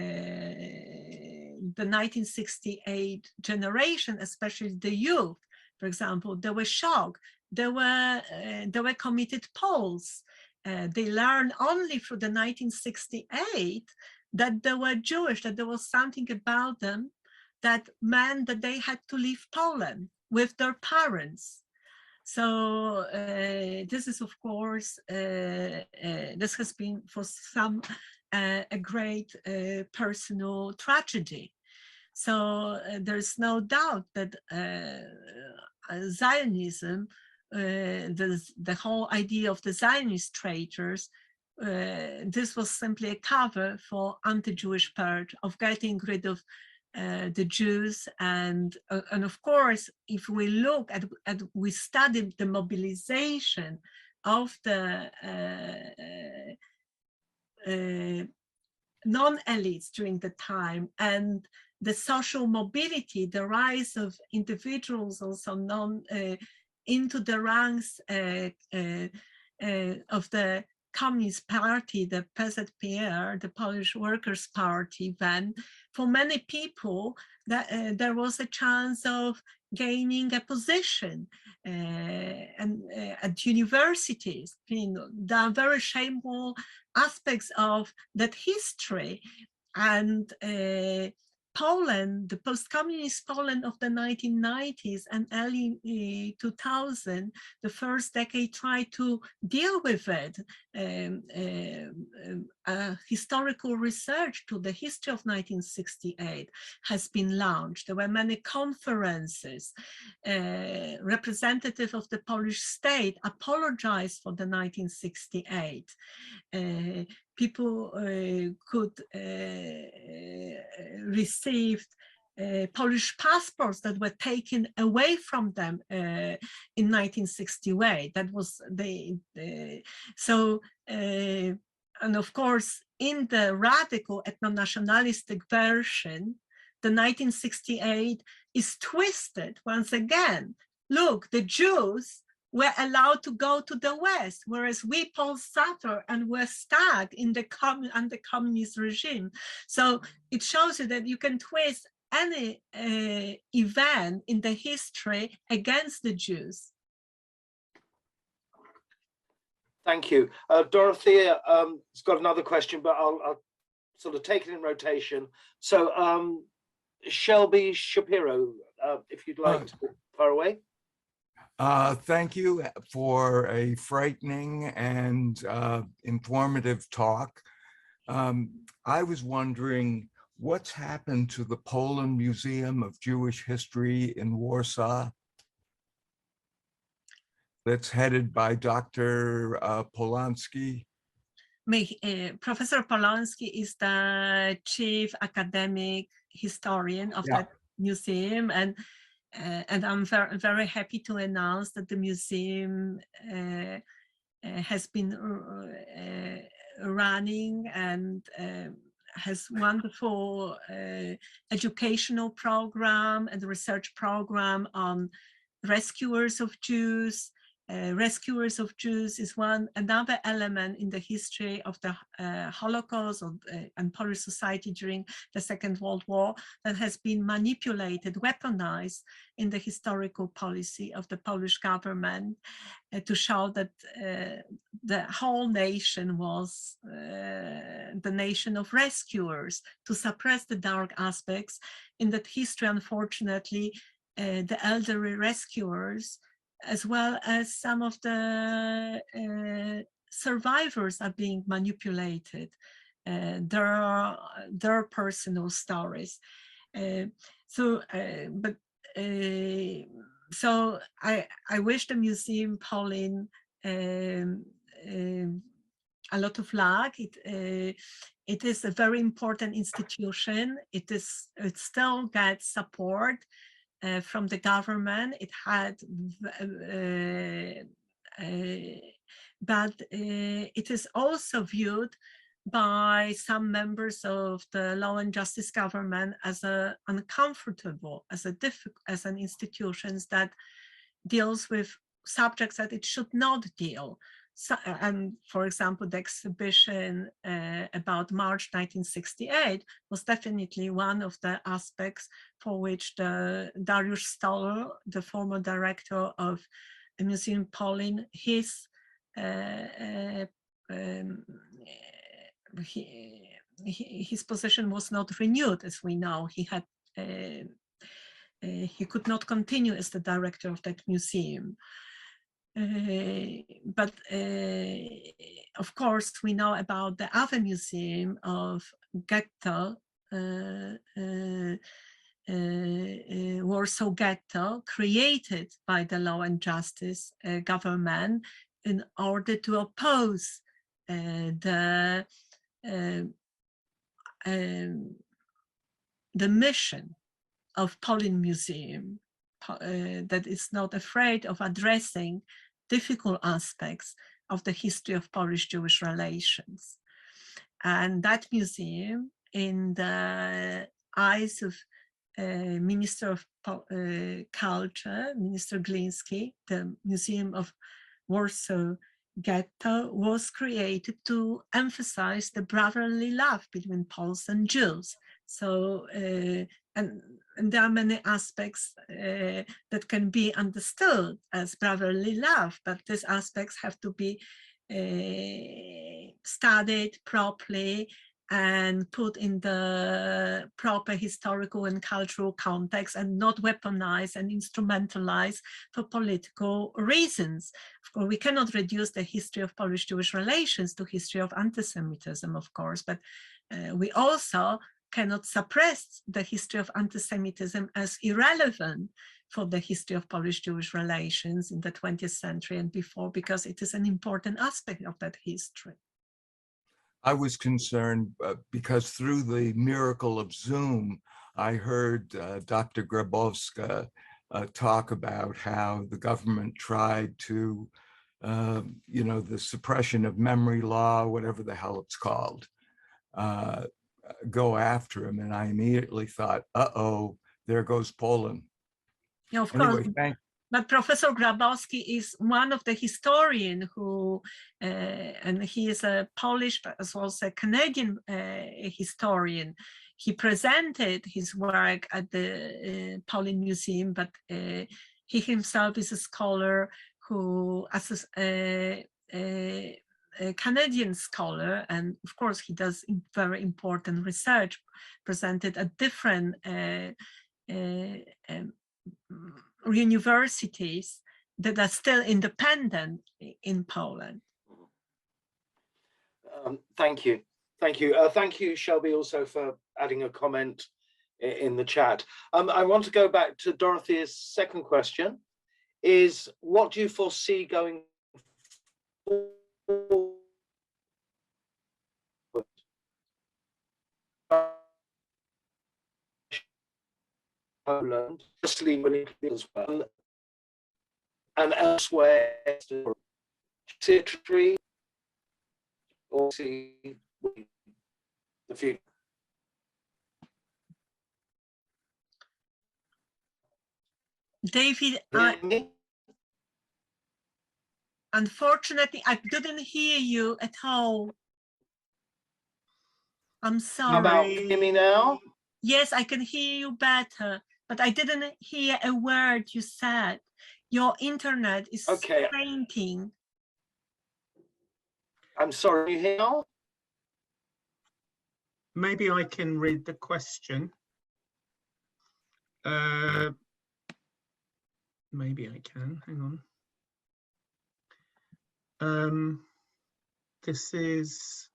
1968 generation, especially the youth, for example, they were shocked. They were committed Poles. They learned only through the 1968 that they were Jewish, that there was something about them that meant that they had to leave Poland with their parents. So this is, of course, this has been for some a great personal tragedy. So there's no doubt that Zionism, the whole idea of the Zionist traitors, this was simply a cover for anti-Jewish purge, of getting rid of the Jews. And of course, if we look at we study the mobilization of the non-elites during the time, and the social mobility, the rise of individuals also into the ranks of the Communist Party, the PZPR, the Polish Workers' Party, then for many people that there was a chance of gaining a position and at universities. You know, there are very shameful aspects of that history, and Poland, the post-communist Poland of the 1990s and early 2000, the first decade, tried to deal with it. Historical research to the history of 1968 has been launched. There were many conferences. Representative of the Polish state apologized for the 1968. People could receive Polish passports that were taken away from them in 1968. That was and of course, in the radical ethno-nationalistic version, the 1968 is twisted once again. Look, the Jews were allowed to go to the West, whereas we Poles suffer and were stuck in the under communist regime. So it shows you that you can twist any event in the history against the Jews. Thank you. Dorothea has got another question, but I'll sort of take it in rotation. So Shelby Shapiro, if you'd like to fire away. Thank you for a frightening and informative talk. I was wondering what's happened to the Poland Museum of Jewish History in Warsaw that's headed by Dr. Polanski. Professor Polanski is the chief academic historian of that museum, and I'm very, very happy to announce that the museum has been running and has wonderful educational program and research program on rescuers of Jews. Rescuers of Jews is another element in the history of the Holocaust and Polish society during the Second World War that has been manipulated, weaponized in the historical policy of the Polish government to show that the whole nation was the nation of rescuers, to suppress the dark aspects in that history. Unfortunately, the elderly rescuers, as well as some of the survivors, are being manipulated. Their personal stories. So I wish the Museum Poland a lot of luck. It is a very important institution. It still gets support from the government. It had, but it is also viewed by some members of the Law and Justice government as uncomfortable, as an institution that deals with subjects that it should not deal. So, and for example, the exhibition about March 1968 was definitely one of the aspects for which the Dariusz Stoller, the former director of the Museum Polin, his position was not renewed. As we know, he had he could not continue as the director of that museum. But of course, we know about the other museum of ghetto, Warsaw Ghetto, created by the Law and Justice government in order to oppose the mission of Polin Museum, that is not afraid of addressing difficult aspects of the history of Polish-Jewish relations. And that museum, in the eyes of Minister of Culture, Minister Gliński, the Museum of Warsaw Ghetto, was created to emphasize the brotherly love between Poles and Jews. So, and there are many aspects that can be understood as brotherly love, but these aspects have to be studied properly and put in the proper historical and cultural context, and not weaponized and instrumentalized for political reasons. Of course, we cannot reduce the history of Polish-Jewish relations to history of anti-Semitism, of course, but we also cannot suppress the history of anti-Semitism as irrelevant for the history of Polish-Jewish relations in the 20th century and before, because it is an important aspect of that history. I was concerned because through the miracle of Zoom, I heard Dr. Grabowska talk about how the government tried to, the suppression of memory law, whatever the hell it's called, go after him. And I immediately thought, uh-oh, there goes Poland. Yeah, of Anyway, course. But Professor Grabowski is one of the historians who, and he is a Polish, but as well as a Canadian historian. He presented his work at the Polin Museum, but he himself is a scholar who, as a Canadian scholar, and of course he does very important research, presented at different universities that are still independent in Poland. Thank you. Thank you. Thank you, Shelby, also for adding a comment in the chat. I want to go back to Dorothea's second question, is what do you foresee going forward? Poland, especially as well, and elsewhere, history or see the future. David, unfortunately, I didn't hear you at all. I'm sorry. How about, can you hear me now? Yes, I can hear you better, but I didn't hear a word you said. Your internet is fainting. I'm sorry, can you hear now? Maybe I can read the question. Maybe I can, hang on. This is,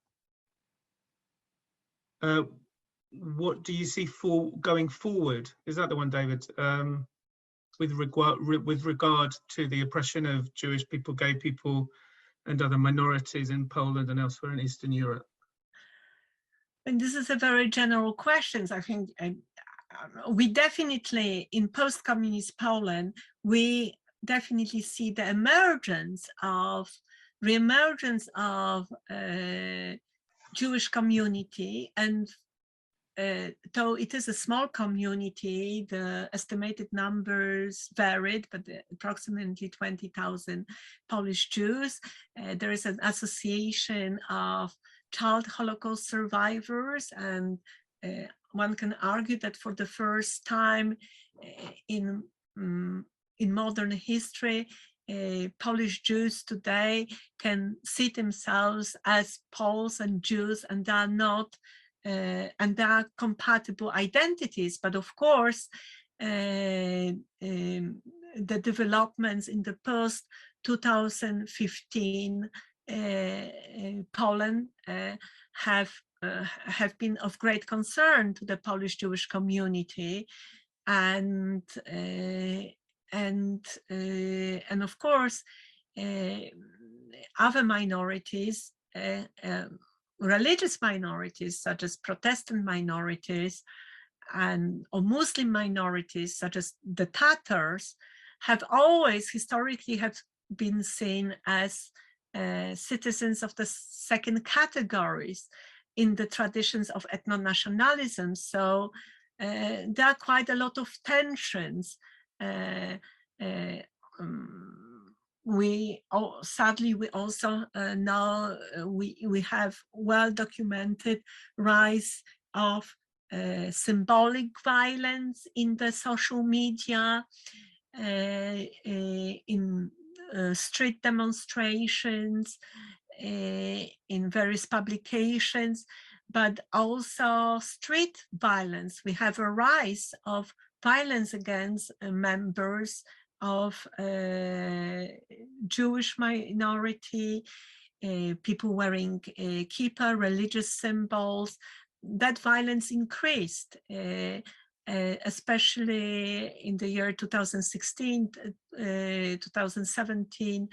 what do you see for going forward? Is that the one, David? With regard to the oppression of Jewish people, gay people, and other minorities in Poland and elsewhere in Eastern Europe? And this is a very general question. I think we definitely, in post-communist Poland, we definitely see the re-emergence of Jewish community, and though it is a small community, the estimated numbers varied, but approximately 20,000 Polish Jews. There is an association of child Holocaust survivors, and one can argue that for the first time in modern history, Polish Jews today can see themselves as Poles and Jews, and they are not, and they are compatible identities. But of course, the developments in the post 2015 Poland have been of great concern to the Polish Jewish community, and of course other minorities, religious minorities such as Protestant minorities or Muslim minorities such as the Tatars, have always historically have been seen as citizens of the second categories in the traditions of ethno-nationalism. So there are quite a lot of tensions. Sadly, we also know we have well-documented rise of symbolic violence in the social media, in street demonstrations, in various publications, but also street violence. We have a rise of violence against members of Jewish minority, people wearing kippah, religious symbols. That violence increased, especially in the year 2016, 2017,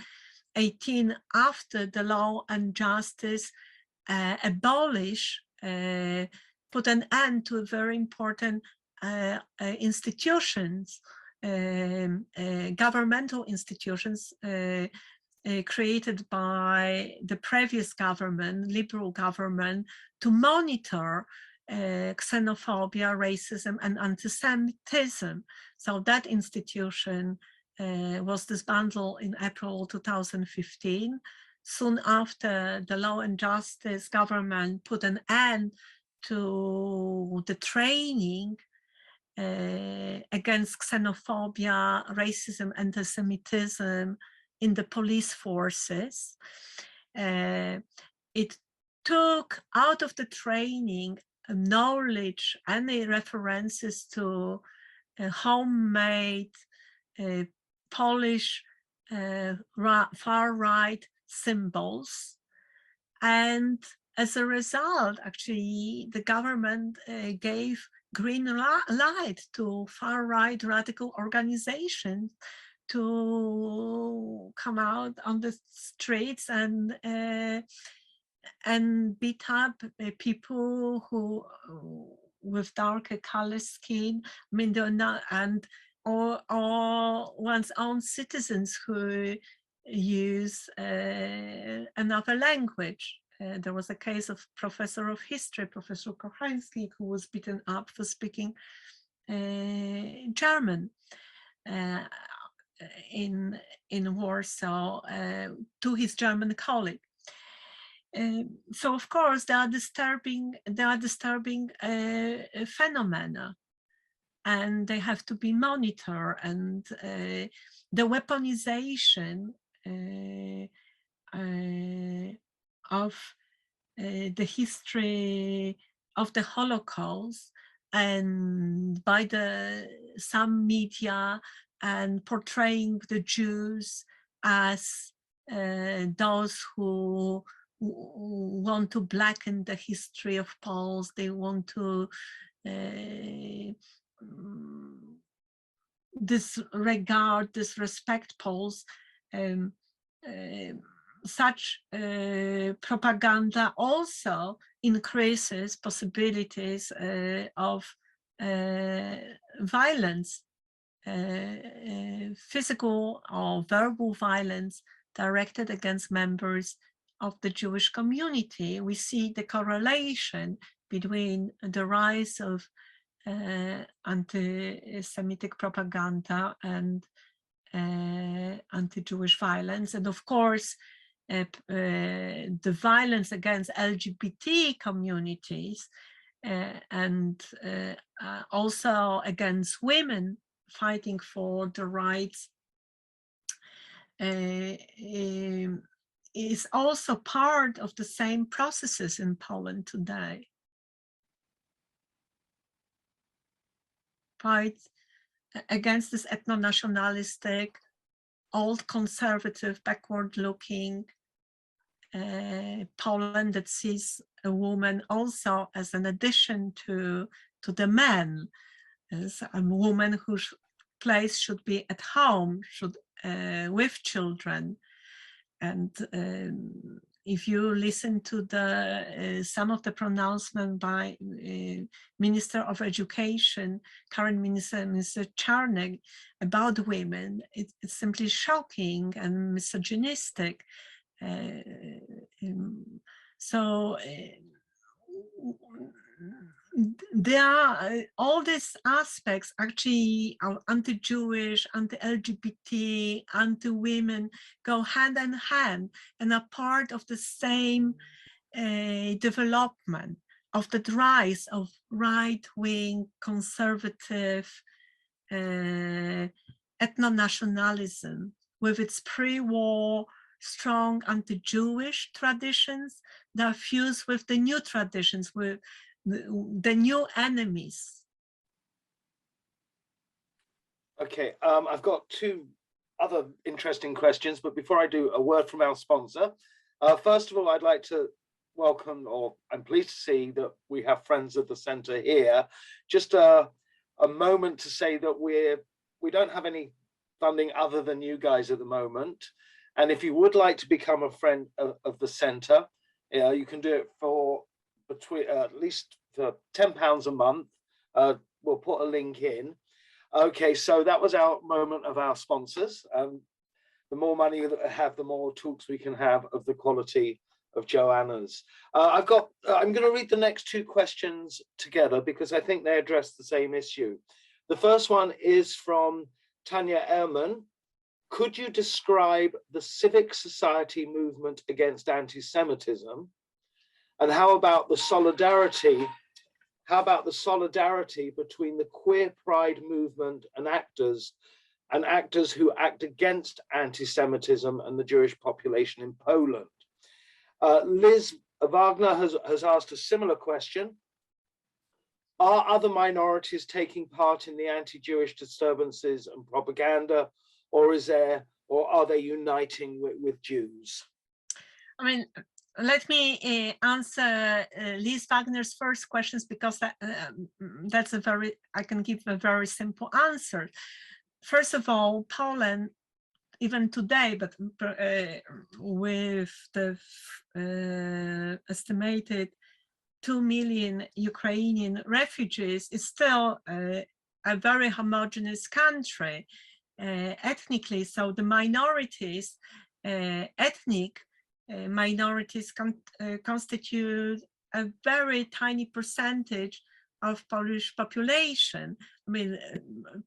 18, after the Law and Justice put an end to very important institutions, governmental institutions created by the previous government, liberal government, to monitor xenophobia, racism, and anti-Semitism. So that institution was disbanded in April 2015. Soon after, the Law and Justice government put an end to the training against xenophobia, racism, anti-Semitism in the police forces. It took out of the training knowledge, any references to homemade Polish far-right symbols. And as a result, actually, the government gave green light to far-right radical organizations to come out on the streets and beat up people who with darker color skin. I mean, they're not, or one's own citizens who use another language. There was a case of professor of history, Professor Kochański, who was beaten up for speaking German in Warsaw to his German colleague. So of course there are disturbing phenomena, and they have to be monitored. And the weaponization of the history of the Holocaust and by some media, and portraying the Jews as those who want to blacken the history of Poles. They want to disrespect Poles. Such propaganda also increases possibilities of violence, physical or verbal violence directed against members of the Jewish community. We see the correlation between the rise of anti-Semitic propaganda and anti-Jewish violence, and of course the violence against LGBT communities and also against women fighting for the rights is also part of the same processes in Poland today. Fight against this ethno-nationalistic, old conservative, backward-looking Poland that sees a woman also as an addition to the man, as a woman whose place should be at home, with children. And if you listen to some of the pronouncement by Minister of Education, current Minister Czarnek, about women, it's simply shocking and misogynistic. So there are all these aspects actually are anti-Jewish, anti-LGBT, anti-women, go hand in hand and are part of the same development of the rise of right-wing conservative ethno-nationalism with its pre-war strong anti-Jewish traditions that are fused with the new traditions, with the new enemies. Okay, I've got two other interesting questions, but before I do, a word from our sponsor. First of all, I'd like to welcome, or I'm pleased to see that we have friends of the centre here. Just a moment to say that we don't have any funding other than you guys at the moment. And if you would like to become a friend of the centre, you can do it for between at least for £10 a month. We'll put a link in. Okay, so that was our moment of our sponsors. The more money that we have, the more talks we can have of the quality of Joanna's. I'm going to read the next two questions together because I think they address the same issue. The first one is from Tanya Ehrman. Could you describe the civic society movement against anti-Semitism? And how about the solidarity between the queer pride movement and actors who act against anti-Semitism and the Jewish population in Poland? Liz Wagner has asked a similar question. Are other minorities taking part in the anti-Jewish disturbances and propaganda, or are they uniting with Jews? I mean, let me answer Liz Wagner's first questions, because I can give a very simple answer. First of all, Poland, even today, but with the estimated 2 million Ukrainian refugees, is still a very homogeneous country ethnically. So the minorities, ethnic minorities constitute a very tiny percentage of Polish population. I mean,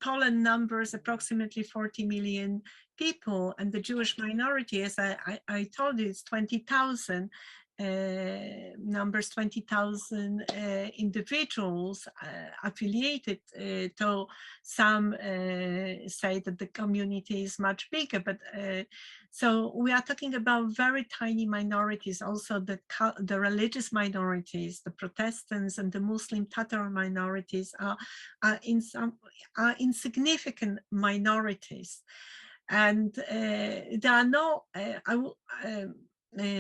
Poland numbers approximately 40 million people, and the Jewish minority, as I told you, is 20,000. Numbers 20,000 individuals affiliated to some say that the community is much bigger, but so we are talking about very tiny minorities. Also the religious minorities, the Protestants and the Muslim Tatar minorities are insignificant minorities, and there are no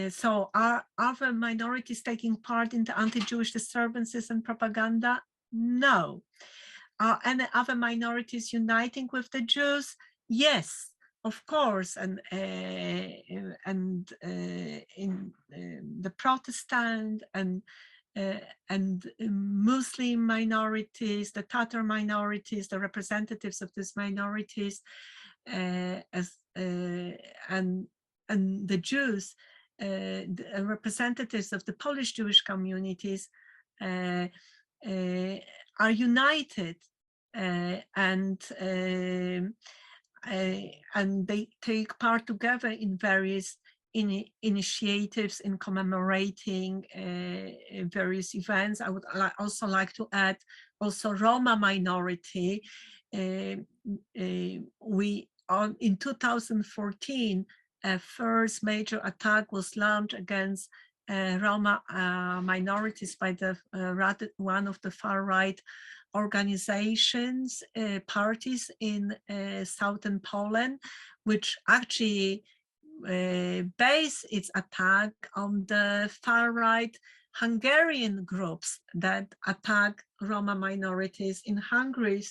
so are other minorities taking part in the anti-Jewish disturbances and propaganda? No. Are any other minorities uniting with the Jews? Yes, of course. And in the Protestant and Muslim minorities, the Tatar minorities, the representatives of these minorities, and the Jews, the representatives of the Polish Jewish communities are united, and they take part together in various initiatives in commemorating various events. I would also like to add also Roma minority. In 2014, a first major attack was launched against Roma minorities by one of the far-right organizations, parties in southern Poland, which actually base its attack on the far-right Hungarian groups that attack Roma minorities in Hungary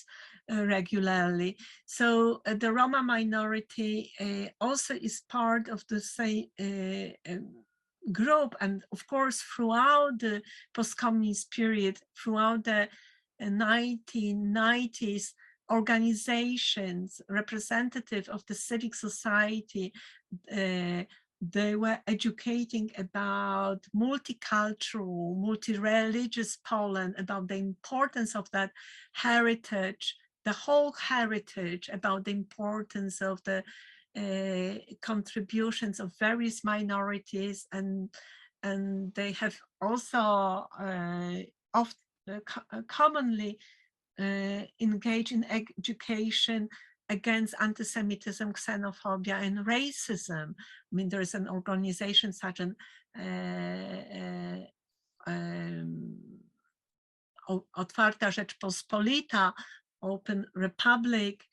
regularly. So the Roma minority also is part of the same group, and of course throughout the post-communist period, throughout the 1990s, organizations, representative of the civic society, they were educating about multicultural, multi-religious Poland, about the importance of that heritage, the whole heritage, about the importance of the contributions of various minorities, and they have also commonly engaged in education against anti-Semitism, xenophobia, and racism. I mean, there is an organization such as Otwarta Rzeczpospolita, Open Republic,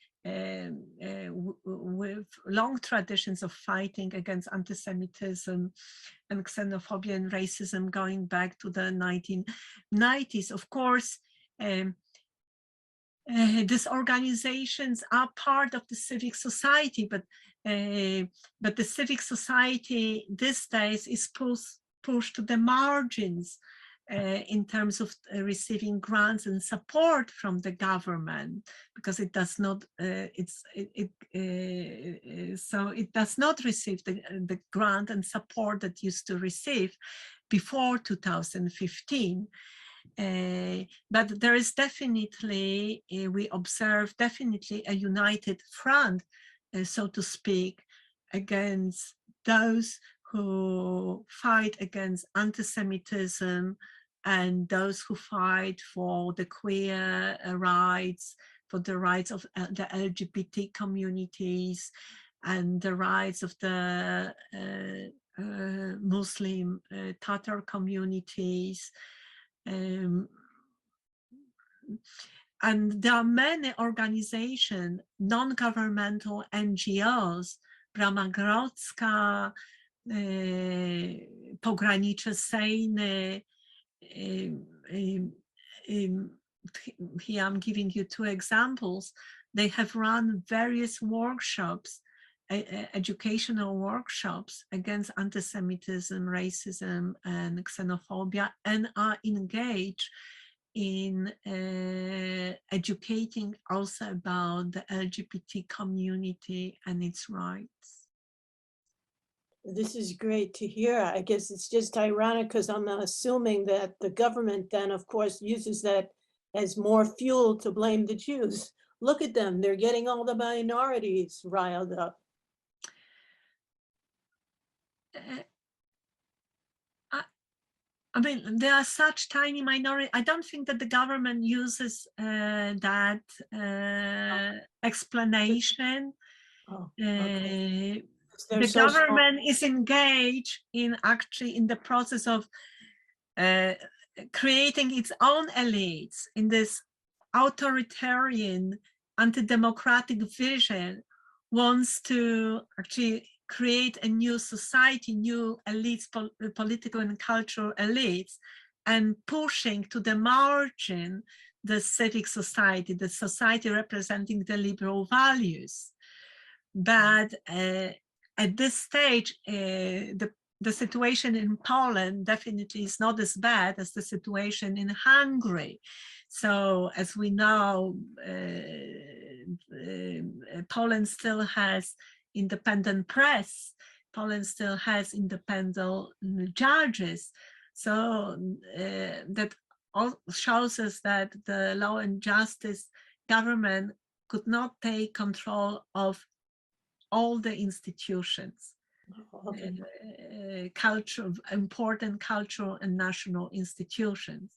with long traditions of fighting against anti-Semitism and xenophobia and racism going back to the 1990s. Of course, these organizations are part of the civic society, but the civic society these days is pushed to the margins in terms of receiving grants and support from the government, because it does not so it does not receive the grant and support that used to receive before 2015. But there is definitely, we observe definitely a united front, so to speak, against those who fight against anti-Semitism and those who fight for the queer rights, for the rights of the LGBT communities and the rights of the Muslim Tatar communities. And there are many organizations, non-governmental NGOs, Brama Grodzka, Pogranicze Sejny. Here I'm giving you two examples. They have run various workshops, educational workshops against anti-Semitism, racism, and xenophobia, and are engaged in educating also about the LGBT community and its rights. This is great to hear. I guess it's just ironic because I'm assuming that the government then, of course, uses that as more fuel to blame the Jews. Look at them, they're getting all the minorities riled up. I mean, there are such tiny minority. I don't think that the government uses that explanation. Oh, okay. The government is engaged in actually in the process of creating its own elites in this authoritarian, anti-democratic vision, wants to actually create a new society, new elites, political and cultural elites, and pushing to the margin the civic society, the society representing the liberal values. But at this stage, the situation in Poland definitely is not as bad as the situation in Hungary. So as we know, Poland still has independent press. Poland still has independent judges. So that all shows us that the Law and Justice government could not take control of all the institutions, important cultural and national institutions.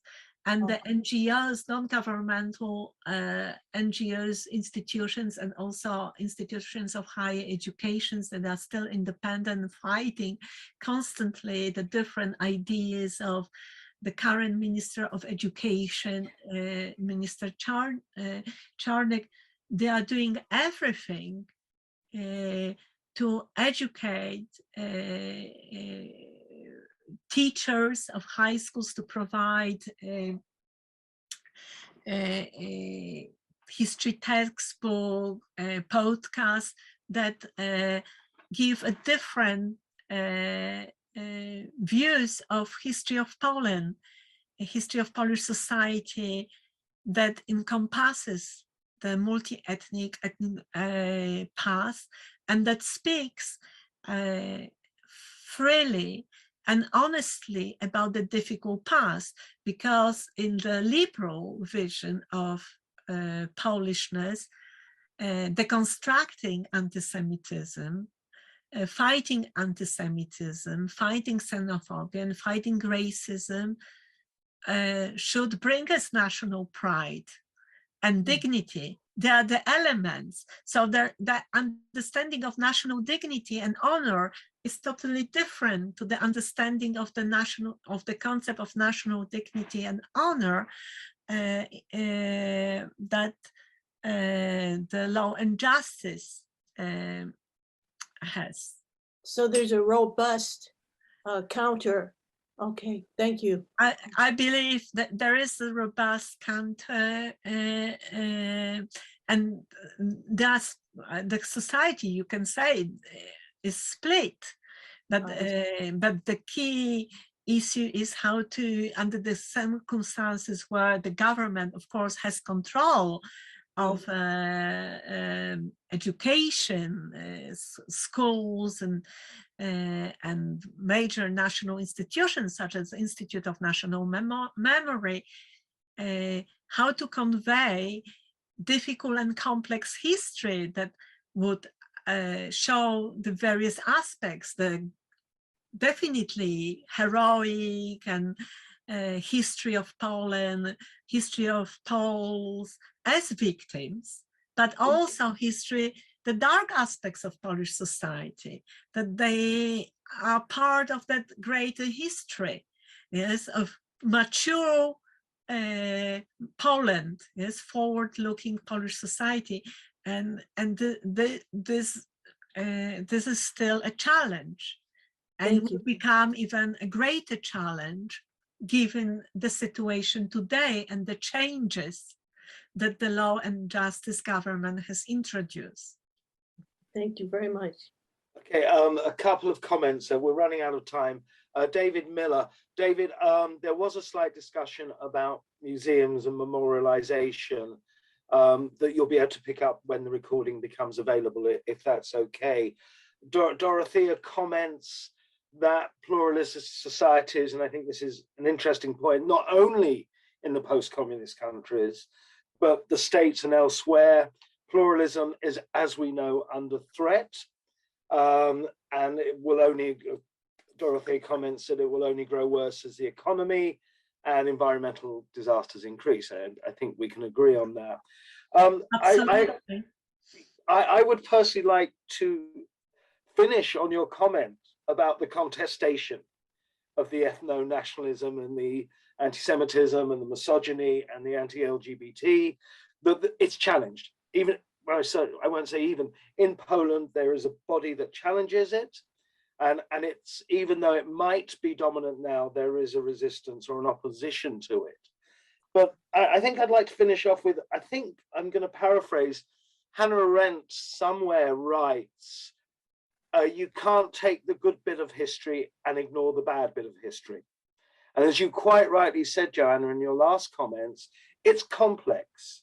And the NGOs, non-governmental NGOs, institutions, and also institutions of higher educations that are still independent, fighting constantly the different ideas of the current Minister of Education, Minister Czarnek. They are doing everything to educate teachers of high schools, to provide history textbook, podcasts that give a different views of history of Poland, a history of Polish society that encompasses the multi-ethnic past, and that speaks freely and honestly about the difficult past, because in the liberal vision of Polishness, deconstructing anti-Semitism, fighting anti-Semitism, fighting xenophobia, and fighting racism should bring us national pride and dignity. They are the elements. So the understanding of national dignity and honor is totally different to the understanding of the concept of national dignity and honor that the Law and Justice has. So there's a robust counter. Okay, thank you. I believe that there is a robust counter, and that's the society, you can say, is split. But the key issue is how to, under the circumstances where the government, of course, has control of education, schools, and major national institutions such as the Institute of National Memory, how to convey difficult and complex history that would show the various aspects, the definitely heroic and history of Poland, history of Poles as victims, but also history, the dark aspects of Polish society, that they are part of that greater history, yes, of mature Poland, yes, forward-looking Polish society, and this is still a challenge, and it will become even a greater challenge given the situation today and the changes that the Law and Justice government has introduced. Thank you very much. Okay, a couple of comments. We're running out of time. David Miller. David, there was a slight discussion about museums and memorialization that you'll be able to pick up when the recording becomes available, if that's okay. Dorothea comments that pluralist societies, and I think this is an interesting point, not only in the post-communist countries, but the States and elsewhere, pluralism is, as we know, under threat. And it will only, Dorothea comments that it will only grow worse as the economy and environmental disasters increase. And I think we can agree on that. I would personally like to finish on your comment about the contestation of the ethno-nationalism and the anti-Semitism and the misogyny and the anti-LGBT, that it's challenged. Even, well, I won't say even, in Poland, there is a body that challenges it. And it's, even though it might be dominant now, there is a resistance or an opposition to it. But I think I'd like to finish off with, I think I'm going to paraphrase, Hannah Arendt somewhere writes, you can't take the good bit of history and ignore the bad bit of history. And as you quite rightly said, Joanna, in your last comments, it's complex.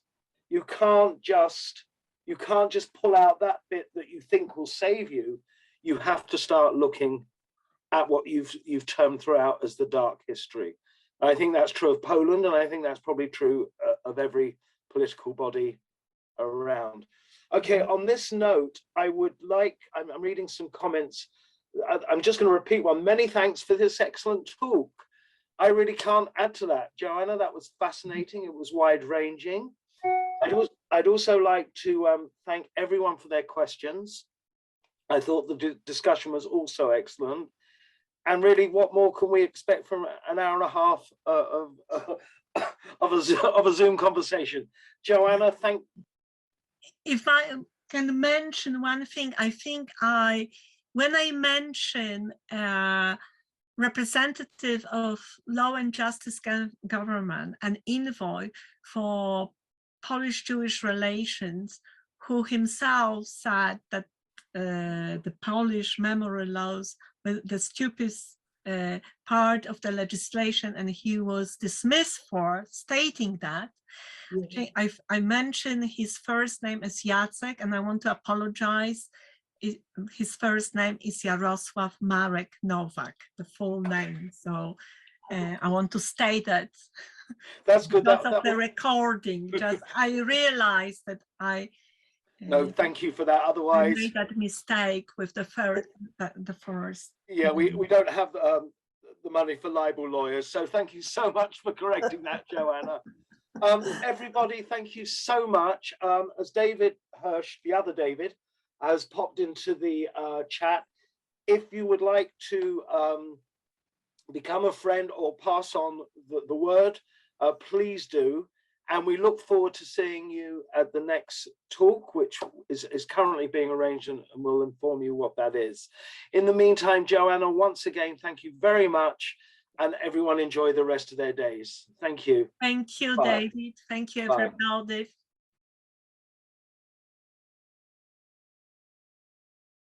You can't just pull out that bit that you think will save you. you have to start looking at what you've termed throughout as the dark history. I think that's true of Poland, and I think that's probably true of every political body around. Okay, on this note, I would like, I'm reading some comments. I'm just going to repeat one. Many thanks for this excellent talk. I really can't add to that. Joanna, that was fascinating. It was wide-ranging. I'd also like to thank everyone for their questions. I thought the discussion was also excellent. And really, what more can we expect from an hour and a half of a Zoom conversation? Joanna, If I can mention one thing, I think when I mention representative of Law and Justice government, an envoy for Polish-Jewish relations, who himself said that the Polish memory laws were the stupidest part of the legislation, and he was dismissed for stating that. Okay, I mentioned his first name is Jacek, and I want to apologize. His first name is Jarosław Marek Nowak, the full name. So I want to state that. that's good. Because of the recording, just I realized that no, thank you for that. Otherwise, I made that mistake with the first. Yeah, we don't have the money for libel lawyers, so thank you so much for correcting that, Joanna. Everybody, thank you so much. As David Hirsch, the other David, has popped into the chat, if you would like to become a friend or pass on the word, please do. And we look forward to seeing you at the next talk, which is currently being arranged, and we'll inform you what that is. In the meantime, Joanna, once again, thank you very much, and everyone enjoy the rest of their days. Thank you. Thank you, Bye. David. Thank you, Bye. everybody.